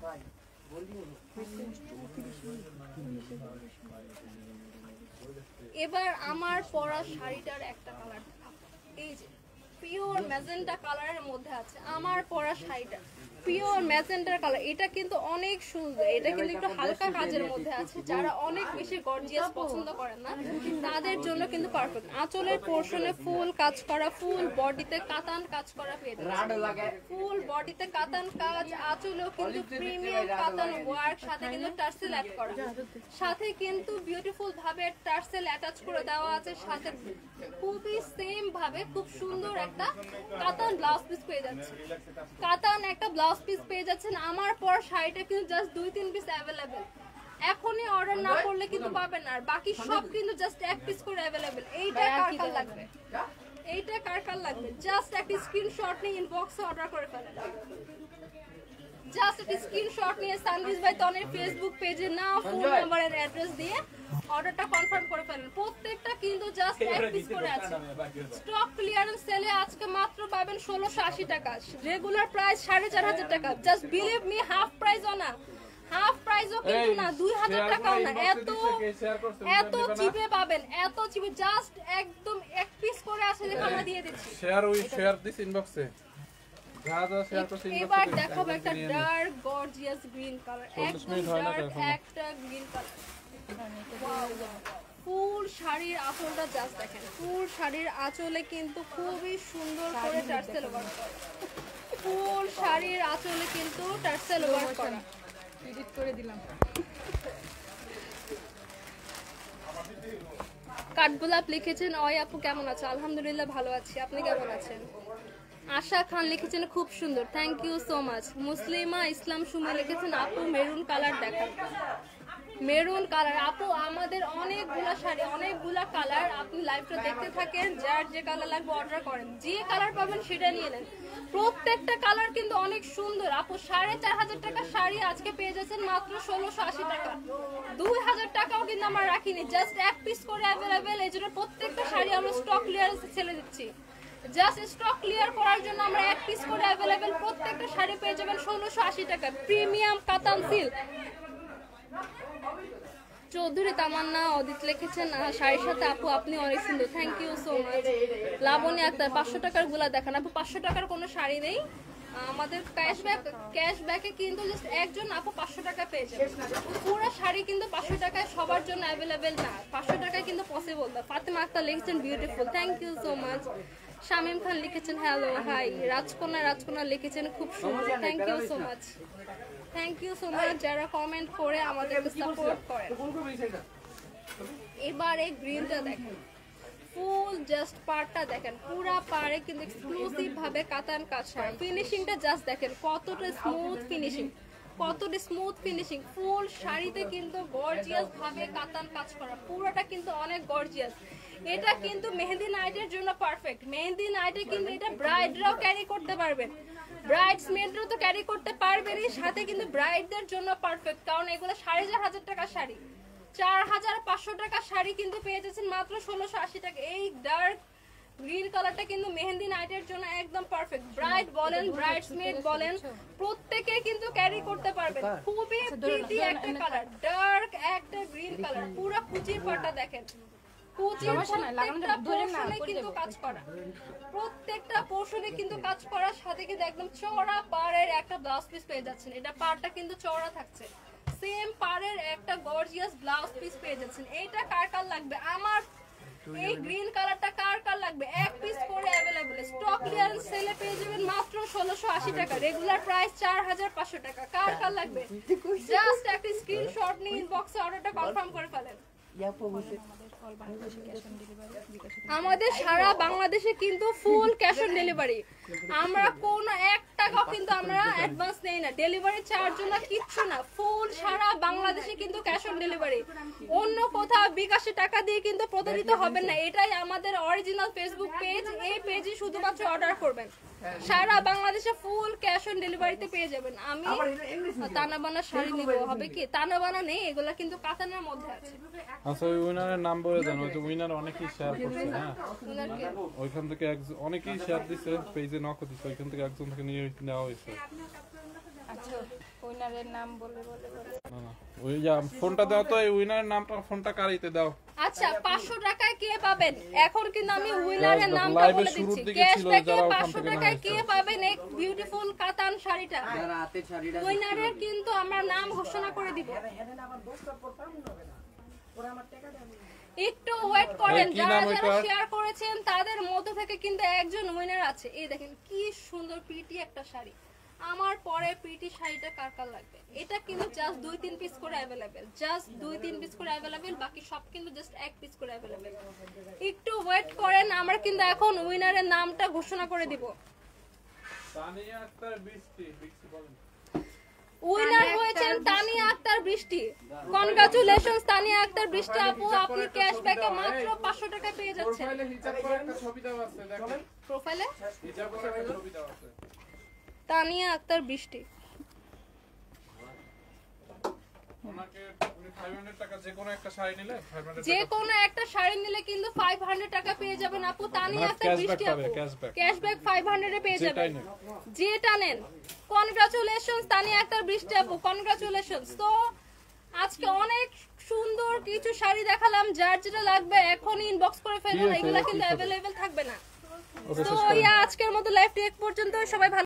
এবার আমার পরা শাড়িটার একটা কালার দেখাবো। এই যে পিওর ম্যাজেন্টা কালারের মধ্যে আছে আমার পরা শাড়িটা। পিওর ম্যাজেন্টার কালার, এটা কিন্তু অনেক সুন্দর। এটা কিন্তু একটু হালকা কাজের মধ্যে আছে, যারা অনেক বেশি গর্জিয়াস পছন্দ করেন না তাদের জন্য কিন্তু পারফেক্ট। আঁচলের পোর্শনে ফুল কাজ করা, ফুল বডিতে কাতান কাজ করা পেয়ে যাচ্ছে, ফুল বডিতে কাতান কাজ, আঁচলেও কিন্তু প্রিমিয়াম কাতান ওয়ার্ক, সাথে কিন্তু টার্সেল অ্যাড করা, সাথে কিন্তু বিউটিফুল ভাবে টার্সেল অ্যাটাচ করে দেওয়া আছে, সাথে খুবই সেম ভাবে খুব সুন্দর একটা কাতান ব্লাউজ পিস পেয়ে যাচ্ছে। কাতান একটা ব্লাউজ পিস পেয়ে যাচ্ছেন। আমার পর শাড়িটা কিন্তু জাস্ট 2-3 পিস অ্যাভেলেবেল, এখনই অর্ডার না করলে কিন্তু পাবেন না, আর বাকি সব কিন্তু জাস্ট 1 পিস করে অ্যাভেলেবেল। এইটা কার কার লাগবে, এইটা কার কার লাগবে, জাস্ট একটা স্ক্রিনশট নিয়ে ইনবক্সে অর্ডার করে ফেলেন। জাস্ট একটা স্ক্রিনশট নিয়ে সানভিজ বাই তনের ফেসবুক পেজে নাম, ফোন নাম্বার এর অ্যাড্রেস দিয়ে অর্ডারটা কনফার্ম করে ফেলেন। প্রত্যেকটা কিন্তু জাস্ট 1 পিস করে আছে। স্টক ক্লিয়ারেন্স সেলে আজকে মাত্র পাবেন 1680 টাকা, রেগুলার প্রাইস 4500 টাকা। জাস্ট বিলিভ মি, হাফ প্রাইসও না, হাফ প্রাইসও কিন্তু না, 2000 টাকাও না, এত চিপে পাবেন, এত চিপে। জাস্ট একদম 1 পিস করে আছে, দেখো আমরা দিয়ে দিচ্ছি। শেয়ার দিস ইনবক্সে। এবার দেখাবো একটা ডার্ক গর্জিয়াস গ্রিন কালার, একদম ডার্ক একটা গ্রিন কালার। ফুল শাড়ির আঁচলটা জাস্ট দেখেন, ফুল শাড়ির আঁচলে কিন্তু খুবই সুন্দর করে টার্সেল ওয়ার্ক করা, ফুল শাড়ির আঁচলে কিন্তু টার্সেল ওয়ার্ক করা। এডিট করে দিলাম। কাঠগোলাপ লিখেছেন, অয় আপু কেমন আছো? আলহামদুলিল্লাহ ভালো আছি, আপনি কেমন আছেন? আশা খান লিখেছেন খুব সুন্দর, থ্যাংক ইউ সো মাচ। মুসলিমা ইসলাম সুমা লিখেছেন আপু মেরুন কালার দেখান। মেরুন কালার আপু, আমাদের অনেকগুলা শাড়ি, অনেকগুলা কালার, আপনি লাইভটা দেখতে থাকেন, যার যে কালার লাগবে অর্ডার করেন, যে কালার পাবেন সেটা নিয়ে নেন। প্রত্যেকটা কালার কিন্তু অনেক সুন্দর আপু। 4500 টাকা শাড়ি আজকে পেয়ে যাচ্ছেন মাত্র 1680 টাকা, 2000 টাকাও কিন্তু আমরা রাখিনি, জাস্ট 1 পিস করে অ্যাভেলেবেল। এই জন্য প্রত্যেকটা শাড়ি আমরা স্টক ক্লিয়ারেন্সে ছেড়ে দিচ্ছি, জাস্ট স্টক ক্লিয়ার করার জন্য আমরা 1 পিস করে অ্যাভেলেবেল। প্রত্যেকটা শাড়ি পেয়ে যাবেন 1680 টাকা, প্রিমিয়াম কাতান সিল্ক। চৌধুরী তামান্না অদিত লিখেছেন শাড়ির সাথে আপু আপনি অনেক সুন্দর, thank you so much. Laboni Akter 500 টাকার গুলা দেখান আপু। 500 টাকার কোনো শাড়ি নেই আমাদের, ক্যাশব্যাকে কিন্তু জাস্ট একজন আপু 500 টাকা পেয়ে যাবে। পুরো শাড়ি কিন্তু 500 টাকায় সবার জন্য অ্যাভেলেবেল না, 500 টাকায় কিন্তু পসিবল না। ফাতেমা আক্তার লিখেছেন beautiful, thank you so much. Shamim Khan লিখেছেন হ্যালো হাই। রাজকন্যা লিখেছেন খুব সুন্দর, thank you so much, thank you so much যারা কমেন্ট করে আমাদেরকে সাপোর্ট করেন। এবার এই গ্রিনটা দেখেন, ফুল জাস্ট পাড়টা দেখেন, পুরা পাড়ে কিন্তু এক্সক্লুসিভ ভাবে কাতান কাজ করা, ফিনিশিংটা জাস্ট দেখেন কতটা স্মুথ ফিনিশিং, কতটা স্মুথ ফিনিশিং। ফুল শাড়িতে কিন্তু গর্জিয়াস ভাবে কাতান কাজ করা, পুরোটা কিন্তু অনেক গর্জিয়াস। এটা কিন্তু মেহেদি নাইটের জন্য পারফেক্ট, মেহেদি নাইটে কিন্তু এটা ব্রাইডরাও ক্যারি করতে পারবেন, ব্রাইডসমেডরাও তো ক্যারি করতে পারবেনই, সাথে কিন্তু ব্রাইডদের জন্য পারফেক্ট, কারণ এগুলো 4500 টাকার শাড়ি, 4500 টাকার শাড়ি কিন্তু পেয়ে যাচ্ছেন মাত্র 1680 টাকা। এই ডার্ক গ্রিন কালারটা কিন্তু মেহেদি নাইটের জন্য একদম পারফেক্ট, ব্রাইড বলেন ব্রাইডসমেড বলেন প্রত্যেকে কিন্তু ক্যারি করতে পারবেন। খুবই প্রিটি একটা কালার, ডার্ক একটা গ্রিন কালার, পুরো কুচির পাটটা দেখেন, প্রত্যেকটা পোর্শনে কিন্তু কাজ করা, প্রত্যেকটা পোর্শনে কিন্তু কাজ করার সাথে কিন্তু একদম চওড়া পাড়ের একটা ব্লাউজ পিস পেয়ে যাচ্ছেন। এটা পাড়টা কিন্তু চওড়া থাকছে, সেম পাড়ের একটা গর্জিয়াস ব্লাউজ পিস পেয়ে যাচ্ছেন। এইটা কার কার লাগবে? আমার এই গ্রিন কালারটা কার কার লাগবে? 1 পিস করে অ্যাভেলেবল, স্টক ক্লিয়ারেন্স সেলে পেয়ে যাবেন মাত্র 1680 টাকা, রেগুলার প্রাইস 4500 টাকা। কার কার লাগবে? জাস্ট একটা স্ক্রিনশট নিয়ে ইনবক্সে অর্ডারটা কনফার্ম করে ফেলেন। আমাদের সারা বাংলাদেশে কিন্তু ফুল ক্যাশ অন ডেলিভারি, আমরা কোনো 1 টাকাও কিন্তু আমরা অ্যাডভান্স নেই না, ডেলিভারি চার্জ না কিচ্ছু না, ফুল সারা বাংলাদেশে কিন্তু ক্যাশ অন ডেলিভারি। অন্য কোথাও বিকাশে টাকা দিয়ে কিন্তু প্রতারিত হবেন না, এটাই আমাদের অরিজিনাল ফেসবুক পেজ, এই পেজে শুধুমাত্র অর্ডার করবেন, সারা বাংলাদেশে ফুল ক্যাশ অন ডেলিভারিতে পেয়ে যাবেন। আমি তানাবানা শাড়ি নিব, হবে কি তানাবানা নেই, এগুলা কিন্তু কাতানের মধ্যে আছে। আচ্ছা ওই উইনারের নাম বলে দেন, ওই যে উইনার অনেকেই শেয়ার করছে, হ্যাঁ ওইখান থেকে অনেকেই শেয়ার দিছে, পেজে নক দিছে, ওইখান থেকে একজন থেকে নিয়ে নেওয়া হয়েছে। আচ্ছা উইনারের নাম বলে না ওই যা ফোনটা দাও তো, এই উইনারের নামটা ফোনটা কারিতে দাও। আচ্ছা 500 টাকায় কে পাবেন? এখন কিন্তু আমি উইনারের Cashback, নামটা live-এর বলে শুরুর দিচ্ছি। দিকে ছিল ক্যাশব্যাকে যারা ওখান 500 থেকে টাকায় না কে পাবেন এই বিউটিফুল কাতান শাড়িটা? যারা হাতের শাড়িটা উইনারের কিন্তু আমরা নাম ঘোষণা করে দিব। একটু ওয়েট করেন, কি যারা নাম যারা ওইটার? শেয়ার করেছেন তাদের মধ্য থেকে কিন্তু একজন উইনার আছে। এই দেখেন কি সুন্দর প্রিটি একটা শাড়ি। আমার পরে প্রিটি শাড়িটা কার কার লাগবে? এটা কিন্তু জাস্ট 2-3 পিস করে अवेलेबल, জাস্ট 2-3 পিস করে अवेलेबल, বাকি সব কিন্তু জাস্ট 1 পিস করে अवेलेबल। একটু ওয়েট করেন, আমরা কিন্তু এখন উইনারের নামটা ঘোষণা করে দিব। তানিয়া আক্তার বৃষ্টি বলেন। উইনার হয়েছেন তানিয়া আক্তার বৃষ্টি। কনগ্রাচুলেশনস তানিয়া আক্তার বৃষ্টি আপু, আপনি ক্যাশব্যাকে মাত্র 500 টাকা পেয়ে যাচ্ছেন। প্রোফাইলে হিজাব করে একটা ছবি দেওয়া আছে দেখেন। প্রোফাইলে হিজাব করে একটা ছবি দেওয়া আছে। তানিয়া আক্তার বৃষ্টি। ওনাকে উনি 500 টাকা যে কোনো একটা শাড়ি নিলে 500 যে টাকা কোনো একটা শাড়ি নিলে কিন্তু 500 টাকা পেয়ে যাবেন আপু। তানিয়া না, আক্তার cashback বৃষ্টি পাবে, আপু cashback। ক্যাশব্যাক 500 এ পেয়ে যেটাই যাবেন। নেন। যেটা নেন। কনগ্রাচুলেশনস তানিয়া আক্তার বৃষ্টি আপু, কনগ্রাচুলেশনস। তো আজকে অনেক সুন্দর কিছু শাড়ি দেখালাম, যার যেটা লাগবে এখন ইনবক্স করে ফেলুন, ঠিক আছে, এগুলা ঠিক কিন্তু আছে। অ্যাভেলেবেল থাকবে না। ওকে তো শেষ করেন। আজকের মতো লাইভটি এক পর্যন্ত, সবাই ভালো